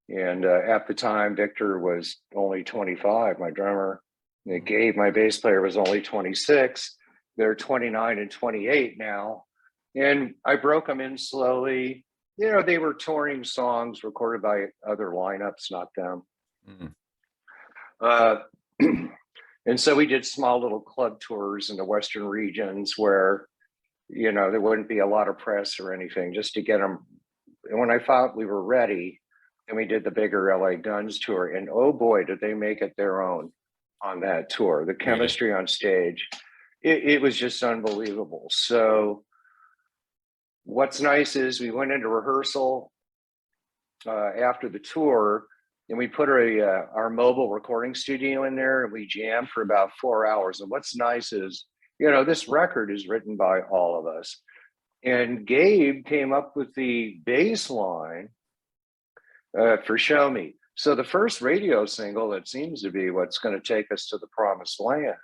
And at the time, Victor was only 25, my drummer. And Gabe, my bass player, was only 26. They're 29 and 28 now. And I broke them in slowly. You know, they were touring songs recorded by other lineups, not them. And so we did small little club tours in the Western regions where, you know, there wouldn't be a lot of press or anything, just to get them. And when I thought we were ready, then we did the bigger LA Guns tour. And oh boy, did they make it their own on that tour. The chemistry on stage, it was just unbelievable. So what's nice is we went into rehearsal after the tour, and we put our mobile recording studio in there, and we jammed for about 4 hours. And what's nice is, this record is written by all of us. And Gabe came up with the bass line for Show Me. So the first radio single that seems to be what's going to take us to the promised land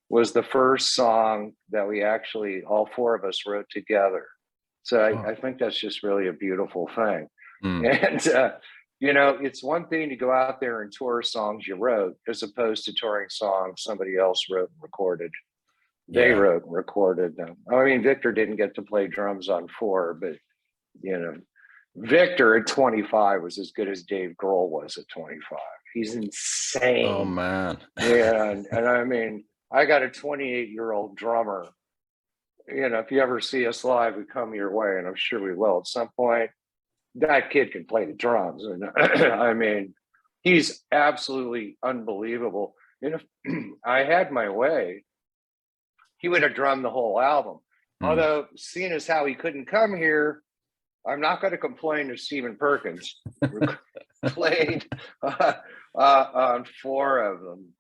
was the first song that we actually, all four of us wrote together. So I think that's just really a beautiful thing. And, it's one thing to go out there and tour songs you wrote as opposed to touring songs somebody else wrote and recorded. They wrote and recorded them. I mean, Victor didn't get to play drums on 4, but, Victor at 25 was as good as Dave Grohl was at 25. He's insane. Oh, man. Yeah. And I mean, I got a 28-year-old drummer. If you ever see us live, we come your way, and I'm sure we will at some point. That kid can play the drums. And I mean, he's absolutely unbelievable. And if I had my way, he would have drummed the whole album. Although, seeing as how he couldn't come here, I'm not going to complain if Stephen Perkins played on 4 of them.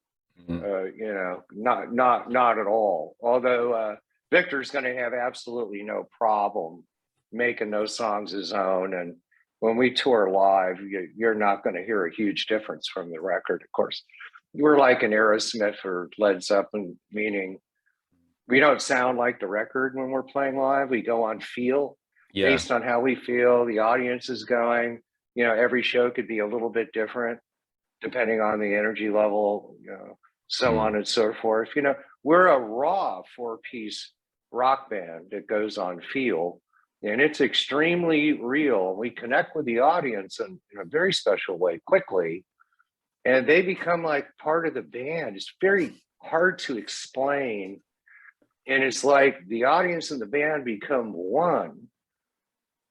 Not at all. Although Victor's going to have absolutely no problem making those songs his own. And when we tour live, you're not going to hear a huge difference from the record. Of course, we're like an Aerosmith or Led Zeppelin, meaning we don't sound like the record when we're playing live. We go on feel. Based on how we feel the audience is going. Every show could be a little bit different depending on the energy level, so on and so forth. We're a raw 4-piece rock band that goes on feel, and it's extremely real. We connect with the audience in a very special way quickly, and they become like part of the band. It's very hard to explain, and it's like the audience and the band become one.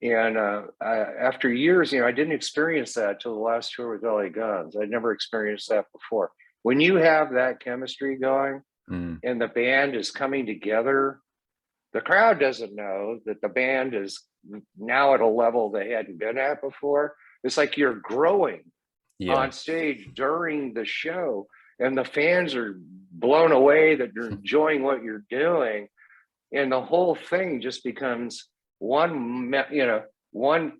And after years, I didn't experience that till the last tour with LA Guns. I'd never experienced that before. When you have that chemistry going and the band is coming together, the crowd doesn't know that the band is now at a level they hadn't been at before. It's like you're growing on stage during the show, and the fans are blown away that you're enjoying what you're doing. And the whole thing just becomes one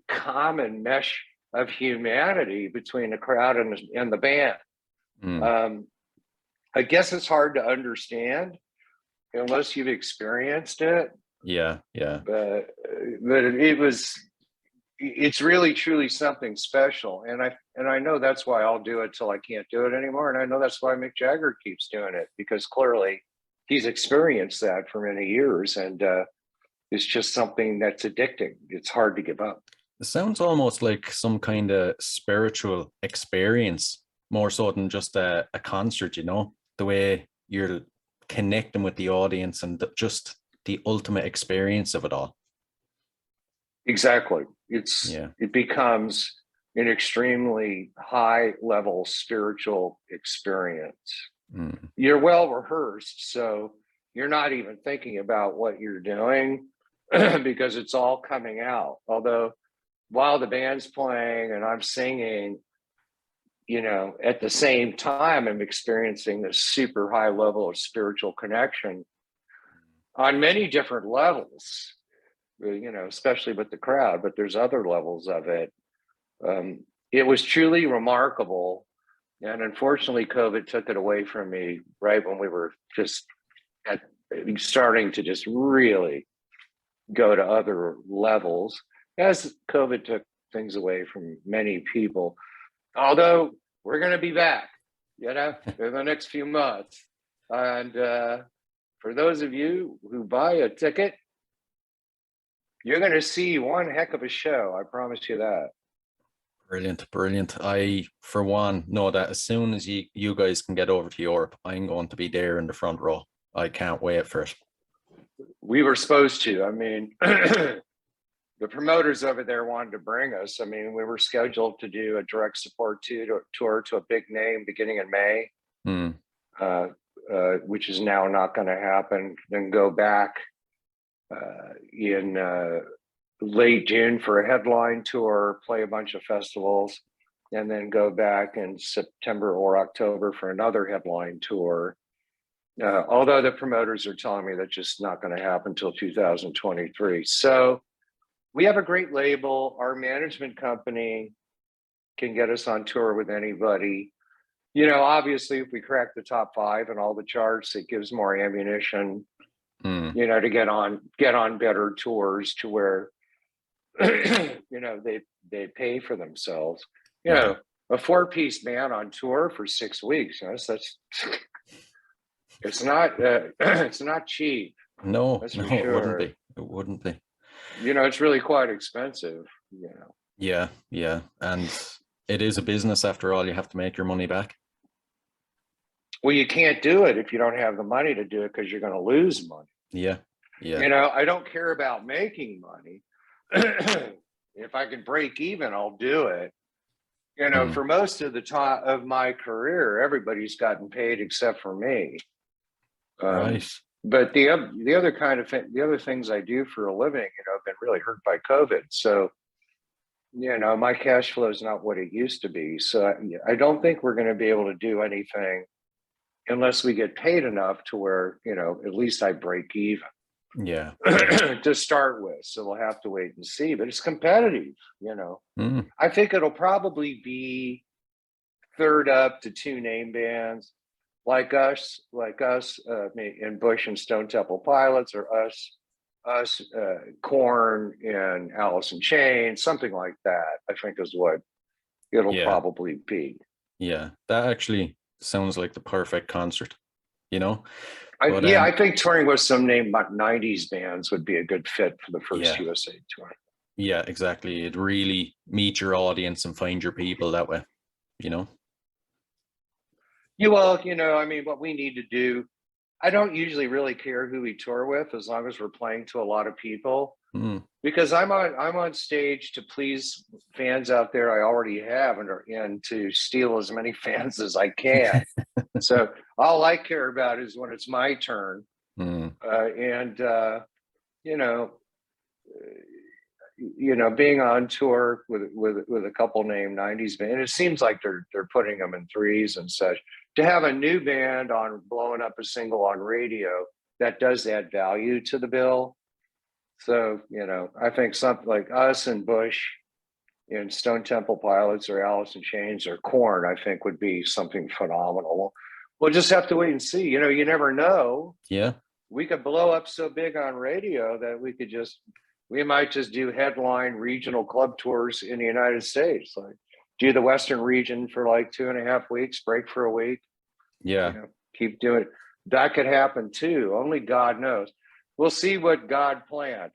common mesh of humanity between the crowd and the band. I guess it's hard to understand unless you've experienced it. But it's really truly something special, and I know that's why I'll do it till I can't do it anymore, and I know that's why Mick Jagger keeps doing it, because clearly he's experienced that for many years, and it's just something that's addicting. It's hard to give up. It sounds almost like some kind of spiritual experience, more so than just a concert, the way you're connecting with the audience and just the ultimate experience of it all. Exactly. It becomes an extremely high level spiritual experience. You're well rehearsed, so you're not even thinking about what you're doing because it's all coming out. Although while the band's playing and I'm singing, at the same time, I'm experiencing this super high level of spiritual connection on many different levels, especially with the crowd, but there's other levels of it. It was truly remarkable. And unfortunately, COVID took it away from me right when we were just starting to just really go to other levels, as COVID took things away from many people. Although we're going to be back, in the next few months. And for those of you who buy a ticket, you're going to see one heck of a show. I promise you that. Brilliant. I, for one, know that as soon as you guys can get over to Europe, I'm going to be there in the front row. I can't wait for it. We were supposed to. I mean, the promoters over there wanted to bring us. I mean, we were scheduled to do a direct support tour to a big name beginning in May, which is now not going to happen. Then go back in late June for a headline tour, play a bunch of festivals, and then go back in September or October for another headline tour. Although the promoters are telling me that's just not going to happen until 2023. So we have a great label. Our management company can get us on tour with anybody. You know, obviously, if we crack the top 5 in all the charts, it gives more ammunition, you know, to get on better tours to where, you know, they pay for themselves. You know, a 4-piece band on tour for 6 weeks. You know, so that's it's not cheap. No, that's no, for sure. it wouldn't be. It wouldn't be. You know, it's really quite expensive. You know. Yeah, and it is a business after all. You have to make your money back. Well, you can't do it if you don't have the money to do it because you're going to lose money. Yeah. You know, I don't care about making money. If I can break even, I'll do it. You know, for most of the time of my career, everybody's gotten paid except for me. Right. But the other things I do for a living, you know, have been really hurt by COVID. So, you know, my cash flow is not what it used to be. So I don't think we're going to be able to do anything unless we get paid enough to where, you know, at least I break even. Yeah. To start with. So we'll have to wait and see, but it's competitive, you know. I think it'll probably be third up to 2 name bands like us, in Bush and Stone Temple Pilots, or us, Korn and Alice in Chains, something like that. I think is what it'll probably be. Yeah, that actually sounds like the perfect concert, you know. I think touring with some named 90s bands would be a good fit for the first USA tour. Yeah, exactly. It'd really meet your audience and find your people that way, you know. Well, you know, I mean, what we need to do, I don't usually really care who we tour with as long as we're playing to a lot of people, because I'm on stage to please fans out there I already have and to steal as many fans as I can. So all I care about is when it's my turn, you know, being on tour with a couple named 90s band, and it seems like they're putting them in threes and such. To have a new band on blowing up a single on radio, that does add value to the bill. So, you know, I think something like us and Bush and Stone Temple Pilots or Alice in Chains or Korn, I think would be something phenomenal. We'll just have to wait and see. You know, you never know. Yeah. We could blow up so big on radio that we might just do headline regional club tours in the United States. Like do the Western region for like 2.5 weeks, break for a week. Yeah. You know, keep doing it. That could happen too. Only God knows. We'll see what God planned.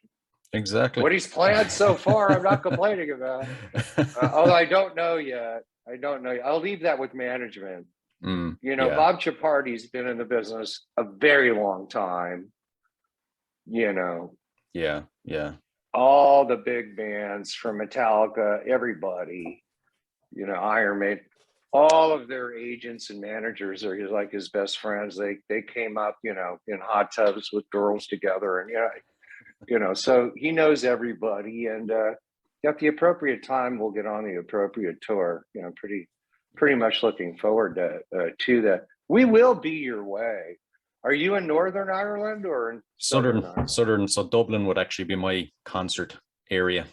Exactly. What he's planned so far, I'm not complaining about. Although I don't know yet. I'll leave that with management. You know, Bob Chiappardi's been in the business a very long time. You know. Yeah. All the big bands from Metallica, everybody, you know, Iron Maiden, all of their agents and managers are like his best friends. They came up, you know, in hot tubs with girls together, and you know, so he knows everybody. And at the appropriate time, we'll get on the appropriate tour. You know, pretty much looking forward to that. We will be your way. Are you in Northern Ireland or in Southern? So Dublin would actually be my concert area.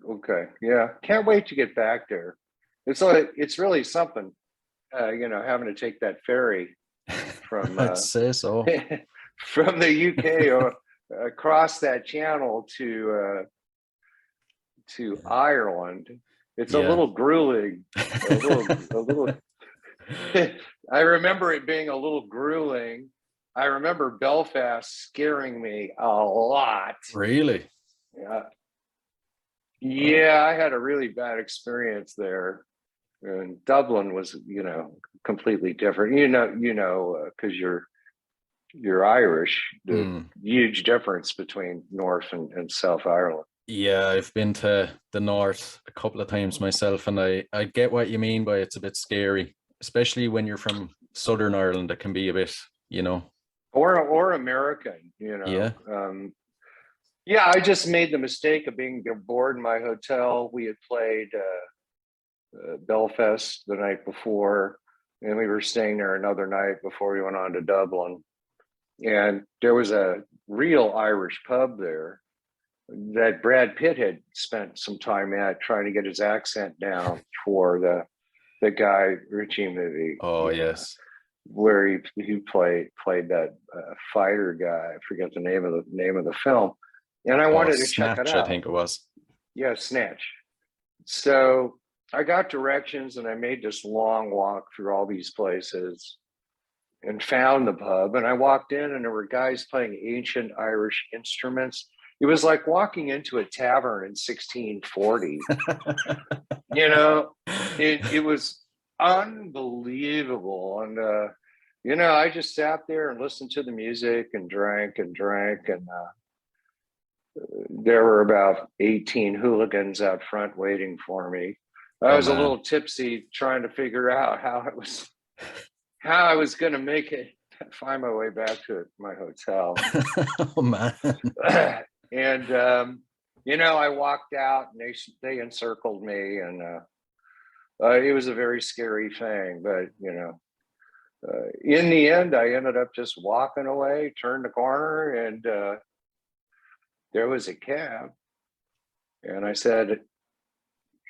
Okay, yeah, can't wait to get back there. It's really something, you know, having to take that ferry from I'd say so. from the UK or across that channel to Ireland. It's a little grueling. A little. I remember it being a little grueling. I remember Belfast scaring me a lot. Really? Yeah, I had a really bad experience there. And Dublin was, you know, completely different. You know, because you're Irish. The huge difference between North and South Ireland. Yeah, I've been to the North a couple of times myself, and I get what you mean by it's a bit scary, especially when you're from Southern Ireland. It can be a bit, you know. Or American, you know. Yeah. I just made the mistake of being bored in my hotel. We had played Belfast the night before, and we were staying there another night before we went on to Dublin. And there was a real Irish pub there that Brad Pitt had spent some time at, trying to get his accent down for the Guy Ritchie movie. Oh, yes. Where he played that fighter guy. I forget the name of the film. And I wanted to Snatch, check it out. I think it was. Yeah, Snatch. So I got directions and I made this long walk through all these places and found the pub. And I walked in and there were guys playing ancient Irish instruments. It was like walking into a tavern in 1640. You know, it was unbelievable. And, you know, I just sat there and listened to the music and drank. And there were about 18 hooligans out front waiting for me. I was a little tipsy trying to figure out how I was going to make it, find my way back to my hotel. Oh, man. And, you know, I walked out and they encircled me, and it was a very scary thing. But, you know, in the end, I ended up just walking away, turned the corner, and there was a cab. And I said,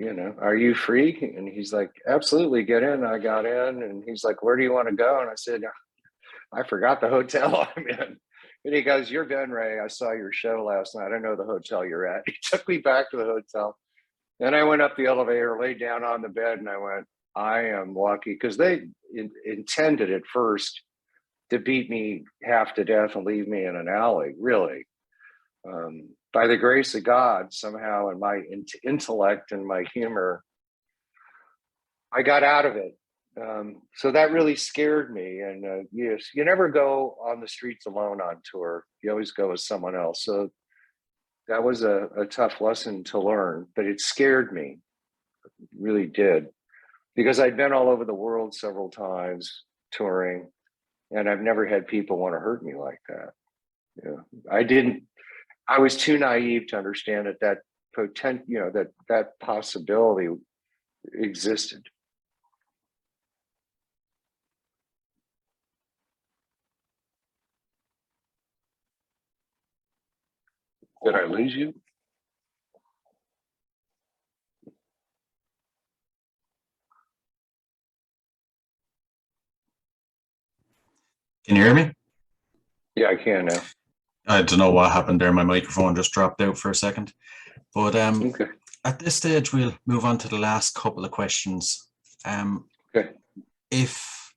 you know, are you free? And he's like, absolutely, get in. I got in, and he's like, where do you want to go? And I said, I forgot the hotel I'm in. And he goes, you're Venrez. I saw your show last night. I know the hotel you're at. He took me back to the hotel. Then I went up the elevator, laid down on the bed, and I went, I am lucky, because they intended at first to beat me half to death and leave me in an alley, really. By the grace of God, somehow in my intellect and my humor, I got out of it. So that really scared me. And yes, you never go on the streets alone on tour. You always go with someone else. So that was a tough lesson to learn, but it scared me. It really did. Because I'd been all over the world several times touring, and I've never had people want to hurt me like that. Yeah, I was too naive to understand that possibility existed. Did I lose you? Can you hear me? Yeah, I can now. I don't know what happened there. My microphone just dropped out for a second. But Okay. At this stage, we'll move on to the last couple of questions. Okay. If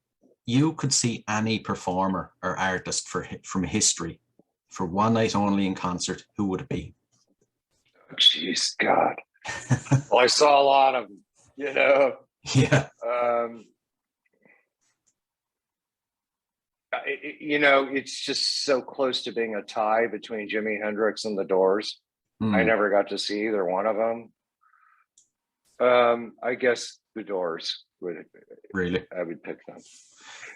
you could see any performer or artist from history for one night only in concert, who would it be? Jeez, God. Well, I saw a lot of them, you know. Yeah. You know, it's just so close to being a tie between Jimi Hendrix and the Doors. I never got to see either one of them. I guess the Doors would. Really? I would pick them.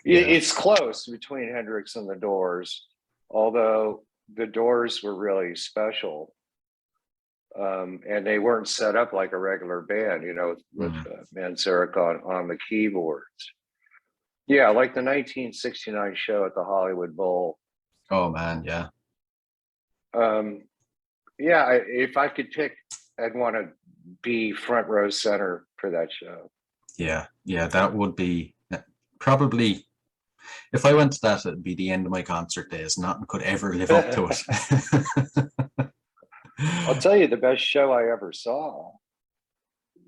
Yeah. It's close between Hendrix and the Doors, although the Doors were really special. And they weren't set up like a regular band, you know, with Manzarek on the keyboards. Yeah, like the 1969 show at the Hollywood Bowl. Oh, man, yeah. Yeah, if I could pick, I'd want to be front row center for that show. Yeah, that would be probably, if I went to that, it'd be the end of my concert days. Nothing could ever live up to it. I'll tell you, the best show I ever saw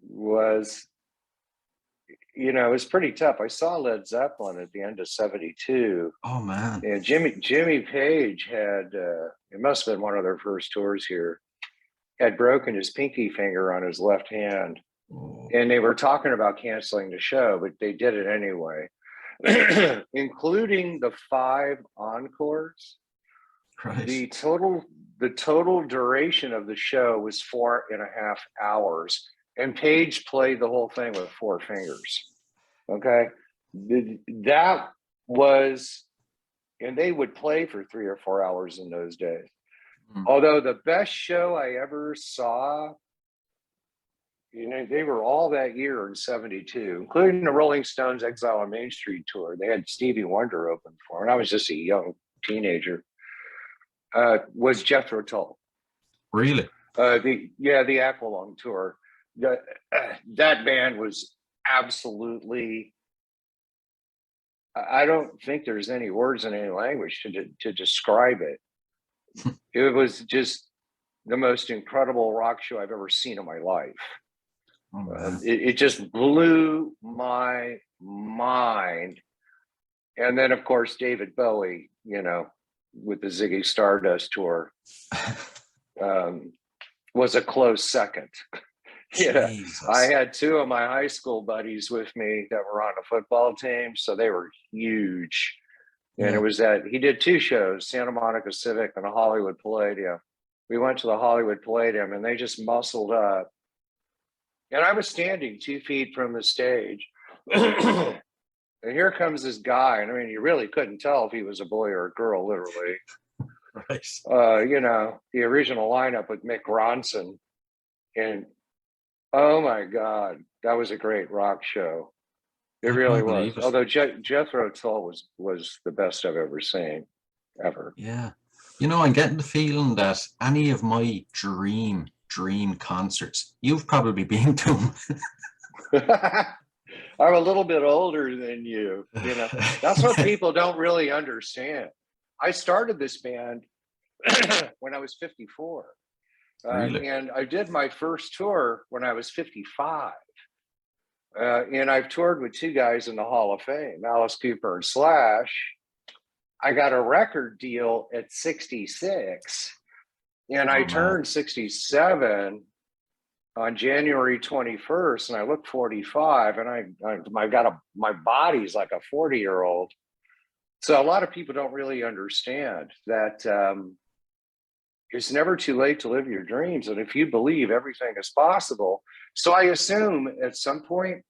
was, you know, it was pretty tough. I saw Led Zeppelin at the end of '72. Oh, man. And Jimmy Page had, it must have been one of their first tours here, had broken his pinky finger on his left hand. Oh. And they were talking about canceling the show, but they did it anyway, including the 5 encores. Right. The total duration of the show was 4.5 hours, and Page played the whole thing with 4 fingers. Okay, that was, and they would play for 3 or 4 hours in those days. Although the best show I ever saw You know, they were all that year in '72, including the Rolling Stones Exile on Main Street tour. They had Stevie Wonder open for them, and I was just a young teenager. Was Jethro Tull. Really? The Aqualung tour. That band was absolutely. I don't think there's any words in any language to describe it. It was just the most incredible rock show I've ever seen in my life. It just blew my mind. And then, of course, David Bowie, you know, with the Ziggy Stardust tour, was a close second. Yeah, I had two of my high school buddies with me that were on the football team, so they were huge. And it was that he did two shows, Santa Monica Civic and the Hollywood Palladium. We went to the Hollywood Palladium, and they just muscled up. And I was standing 2 feet from the stage. And here comes this guy. And I mean, you really couldn't tell if he was a boy or a girl, literally. Right. You know, the original lineup with Mick Ronson. And oh my God, that was a great rock show. It really was. Although Jethro Tull was the best I've ever seen, ever. Yeah. You know, I'm getting the feeling that any of my dream concerts, you've probably been to them. I'm a little bit older than you. You know, that's what people don't really understand. I started this band when I was 54. Really? And I did my first tour when I was 55. And I've toured with two guys in the Hall of Fame, Alice Cooper and Slash. I got a record deal at 66. And I turned 67 on January 21st, and I look 45, and I got my body's like a 40-year-old. So a lot of people don't really understand that it's never too late to live your dreams. And if you believe everything is possible, so I assume at some point,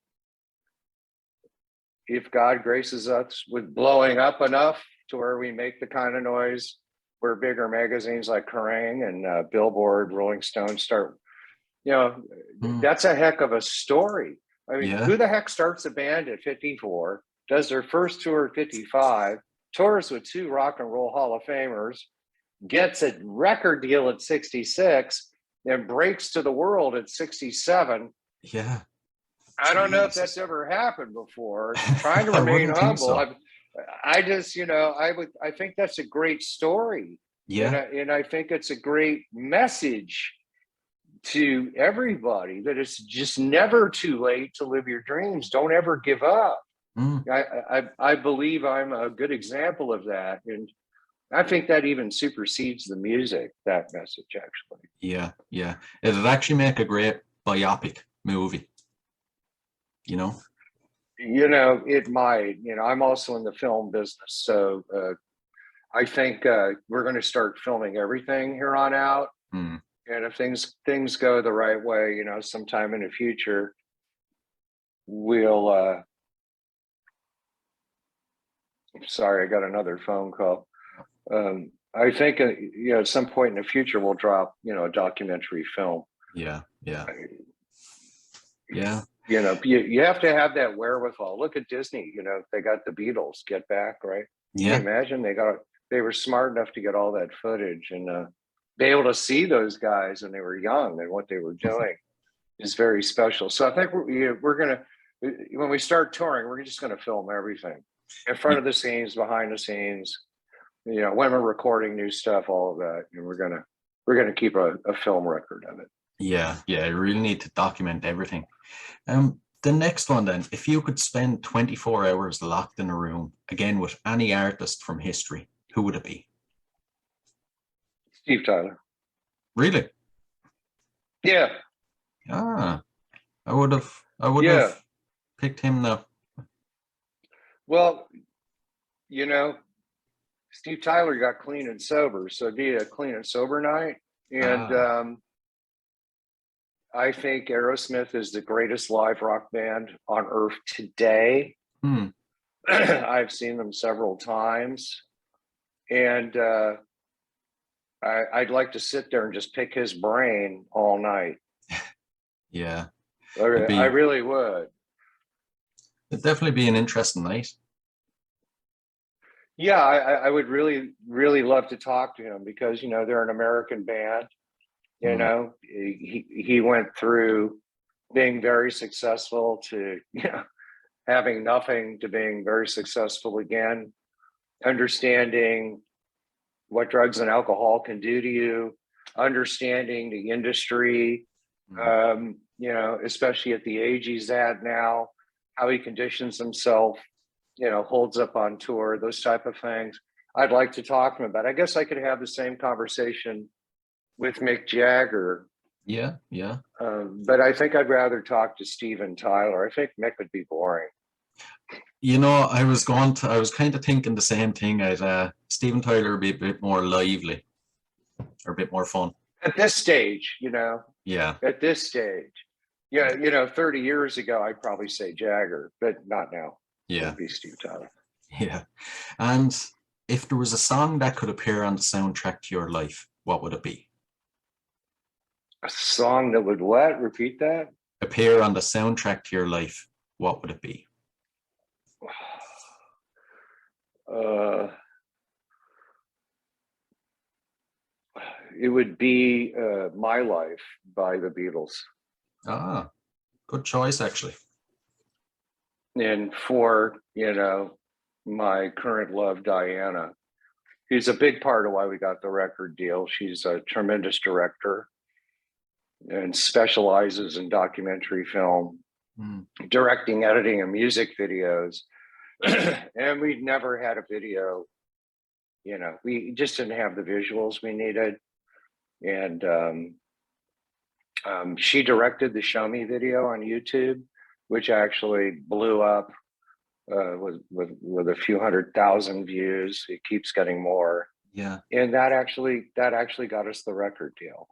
if God graces us with blowing up enough to where we make the kind of noise where bigger magazines like Kerrang and Billboard, Rolling Stone start, you know, that's a heck of a story. I mean, who the heck starts a band at 54, does their first tour at 55, tours with two Rock and Roll Hall of Famers, gets a record deal at 66, and breaks to the world at 67? Yeah. I don't know if that's ever happened before. Trying to remain humble. I just, you know, I think that's a great story. Yeah. And I think it's a great message to everybody that it's just never too late to live your dreams. Don't ever give up. I believe I'm a good example of that. And I think that even supersedes the music, that message, actually. Yeah, yeah. It'd actually make a great biopic movie, you know? You know, it might. You know, I'm also in the film business. So I think we're going to start filming everything here on out. And if things go the right way, you know, sometime in the future, we'll... sorry, I got another phone call. I think, you know, at some point in the future, we'll drop, you know, a documentary film. Yeah, yeah. Yeah. You know, you have to have that wherewithal. Look at Disney, you know, they got the Beatles, Get Back, right? Yeah. Can you imagine they were smart enough to get all that footage and be able to see those guys when they were young and what they were doing is very special. So I think we're going to, when we start touring, we're just going to film everything in front of the scenes, behind the scenes, you know, when we're recording new stuff, all of that. And we're going to keep a film record of it. Yeah, yeah, you really need to document everything. The next one then, if you could spend 24 hours locked in a room, again with any artist from history, who would it be? Steve Tyler. Really? Yeah. I would have picked him though. Well, you know, Steve Tyler got clean and sober, so it'd be a clean and sober night. And I think Aerosmith is the greatest live rock band on earth today. I've seen them several times. And I'd like to sit there and just pick his brain all night. Yeah. I really would. It'd definitely be an interesting night. Yeah, I would really, really love to talk to him because, they're an American band. He went through being very successful to, having nothing to being very successful again, understanding what drugs and alcohol can do to you, understanding the industry, especially at the age he's at now, how he conditions himself, holds up on tour, those type of things. I'd like to talk to him about. I guess I could have the same conversation with Mick Jagger. Yeah. But I think I'd rather talk to Steven Tyler. I think Mick would be boring. I was kind of thinking the same thing. Steven Tyler would be a bit more lively or a bit more fun. At this stage, Yeah. At this stage. Yeah, 30 years ago, I'd probably say Jagger, but not now. Yeah. It'd be Steve Tyler. Yeah. And if there was a song that could appear on the soundtrack to your life, what would it be? A song that would what? Repeat that? Appear on the soundtrack to your life, what would it be? It would be My Life by the Beatles. Ah, good choice, actually. And for, my current love, Diana, who's a big part of why we got the record deal. She's a tremendous director and specializes in documentary film, directing, editing, and music videos. And we'd never had a video, we just didn't have the visuals we needed. And she directed the Show Me video on YouTube, which actually blew up with a few 100,000 views. It keeps getting more. Yeah. And that actually got us the record deal.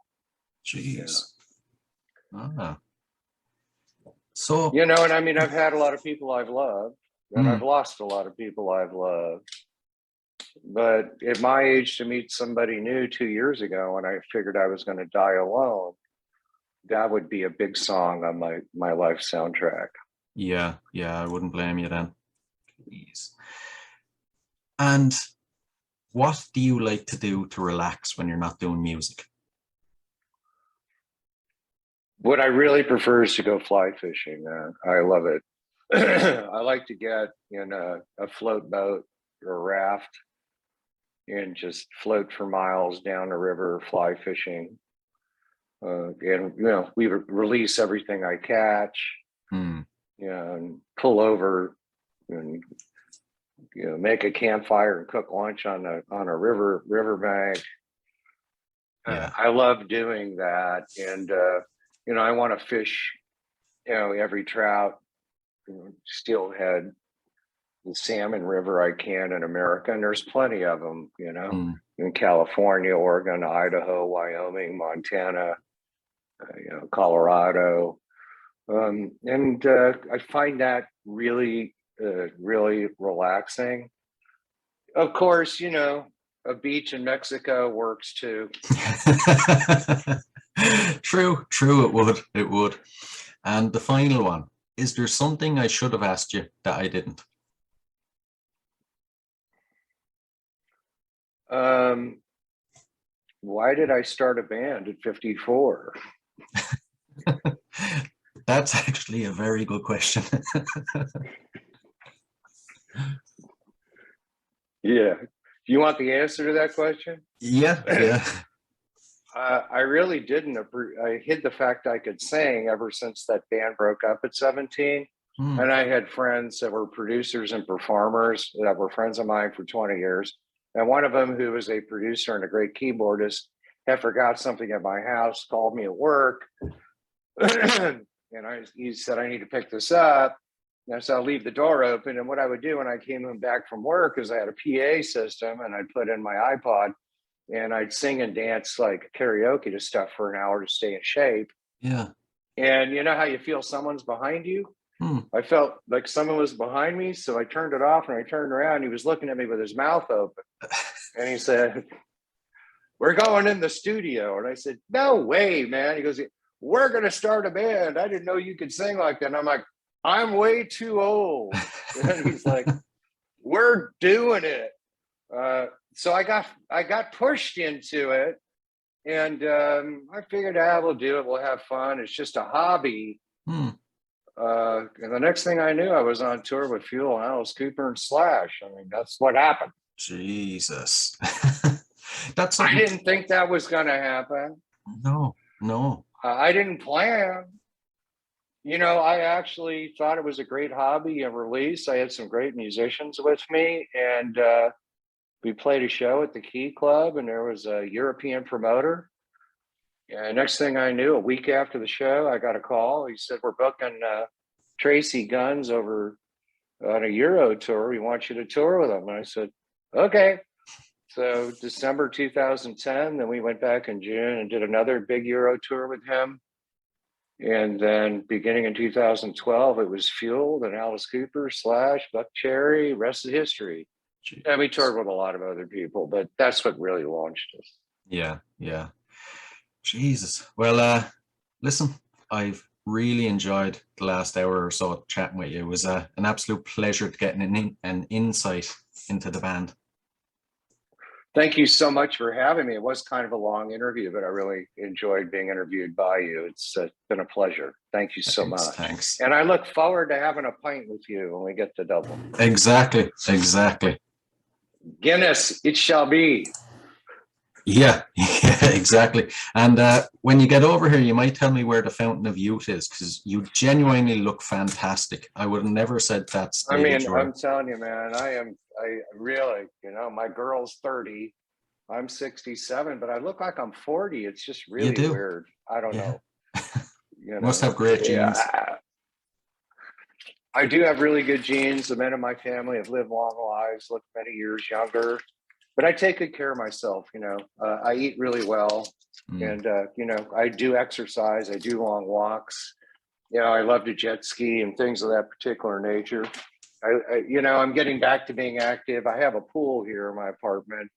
Jeez. Yeah. So, and I mean, I've had a lot of people I've loved, and I've lost a lot of people I've loved. But at my age, to meet somebody new 2 years ago, and I figured I was going to die alone, that would be a big song on my life soundtrack. Yeah, I wouldn't blame you then. Please. And what do you like to do to relax when you're not doing music? What I really prefer is to go fly fishing. I love it. I like to get in a float boat or a raft and just float for miles down the river, fly fishing. And we release everything I catch. And pull over and make a campfire and cook lunch on a riverbank. Yeah. I love doing that, and I want to fish, every trout, steelhead, the salmon river I can in America, and there's plenty of them, in California, Oregon, Idaho, Wyoming, Montana, Colorado. And I find that really, really relaxing. Of course, a beach in Mexico works too. True, it would. And the final one, is there something I should have asked you that I didn't? Why did I start a band at 54? That's actually a very good question. Yeah. Do you want the answer to that question? Yeah. I really didn't. I hid the fact I could sing ever since that band broke up at 17. And I had friends that were producers and performers that were friends of mine for 20 years. And one of them, who was a producer and a great keyboardist, had forgot something at my house, called me at work. And he said, I need to pick this up. And so I'll leave the door open. And what I would do when I came home back from work is I had a PA system, and I'd put in my iPod, and I'd sing and dance like karaoke to stuff for an hour to stay in shape. Yeah. And you know how you feel someone's behind you? I felt like someone was behind me. So I turned it off, and I turned around, and he was looking at me with his mouth open. And he said, we're going in the studio. And I said, no way, man. He goes, we're going to start a band. I didn't know you could sing like that. And I'm like, I'm way too old. And he's like, we're doing it. So I got pushed into it, and I figured, we'll do it. We'll have fun. It's just a hobby. And the next thing I knew, I was on tour with Fuel and Alice Cooper and Slash. I mean, that's what happened. Jesus. I didn't think that was going to happen. No. I didn't plan. You know, I actually thought it was a great hobby and release. I had some great musicians with me, and we played a show at the Key Club, and there was a European promoter. And next thing I knew, a week after the show, I got a call. He said, we're booking Tracy Guns over on a Euro tour. We want you to tour with them. And I said, okay. So December 2010, then we went back in June and did another big Euro tour with him. And then beginning in 2012, it was Fuel, then Alice Cooper, Slash, Buckcherry, rest of history. Jeez. And we toured with a lot of other people, but that's what really launched us. Yeah. Jesus. Well, listen, I've really enjoyed the last hour or so chatting with you. It was an absolute pleasure to get an insight into the band. Thank you so much for having me. It was kind of a long interview, but I really enjoyed being interviewed by you. It's been a pleasure. Thank you so much. Thanks. And I look forward to having a pint with you when we get to Dublin. Exactly. Guinness, it shall be. Yeah, exactly. And when you get over here, you might tell me where the Fountain of Youth is, because you genuinely look fantastic. I would have never said that. I'm telling you, man, I really, my girl's 30, I'm 67, but I look like I'm 40. It's just really weird. I don't know. Must have great genes. I do have really good genes. The men in my family have lived long lives, look many years younger. But I take good care of myself, I eat really well, and, I do exercise. I do long walks. I love to jet ski and things of that particular nature. I'm getting back to being active. I have a pool here in my apartment,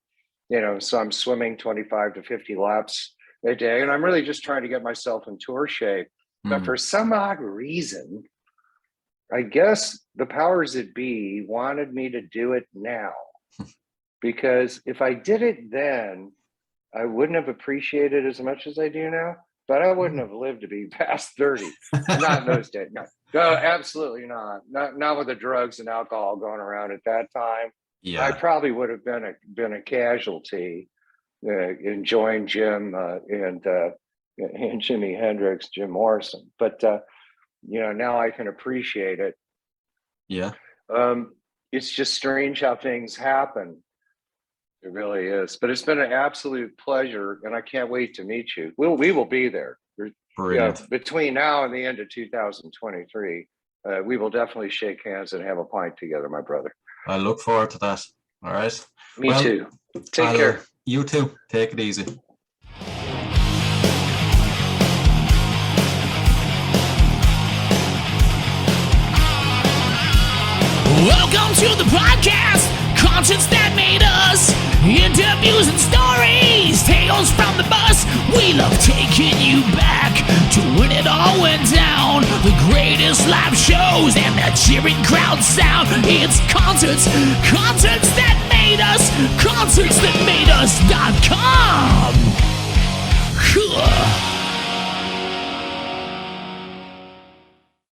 so I'm swimming 25 to 50 laps a day. And I'm really just trying to get myself in tour shape. But for some odd reason, I guess the powers that be wanted me to do it now. Because if I did it then, I wouldn't have appreciated it as much as I do now, but I wouldn't have lived to be past 30. Not in those days. No, absolutely not. Not with the drugs and alcohol going around at that time. Yeah. I probably would have been a casualty, enjoying Jim and Jimi Hendrix, Jim Morrison. But now I can appreciate it. Yeah. It's just strange how things happen. It really is. But it's been an absolute pleasure, and I can't wait to meet you. We will be there. Between now and the end of 2023, we will definitely shake hands and have a pint together, my brother. I look forward to that. All right. Me too. Take care. You too. Take it easy. Welcome to the podcast, Conscience That Made Us. Interviews and stories, tales from the bus. We love taking you back to when it all went down. The greatest live shows and the cheering crowd sound. It's concerts that made us, concertsthatmadeus.com.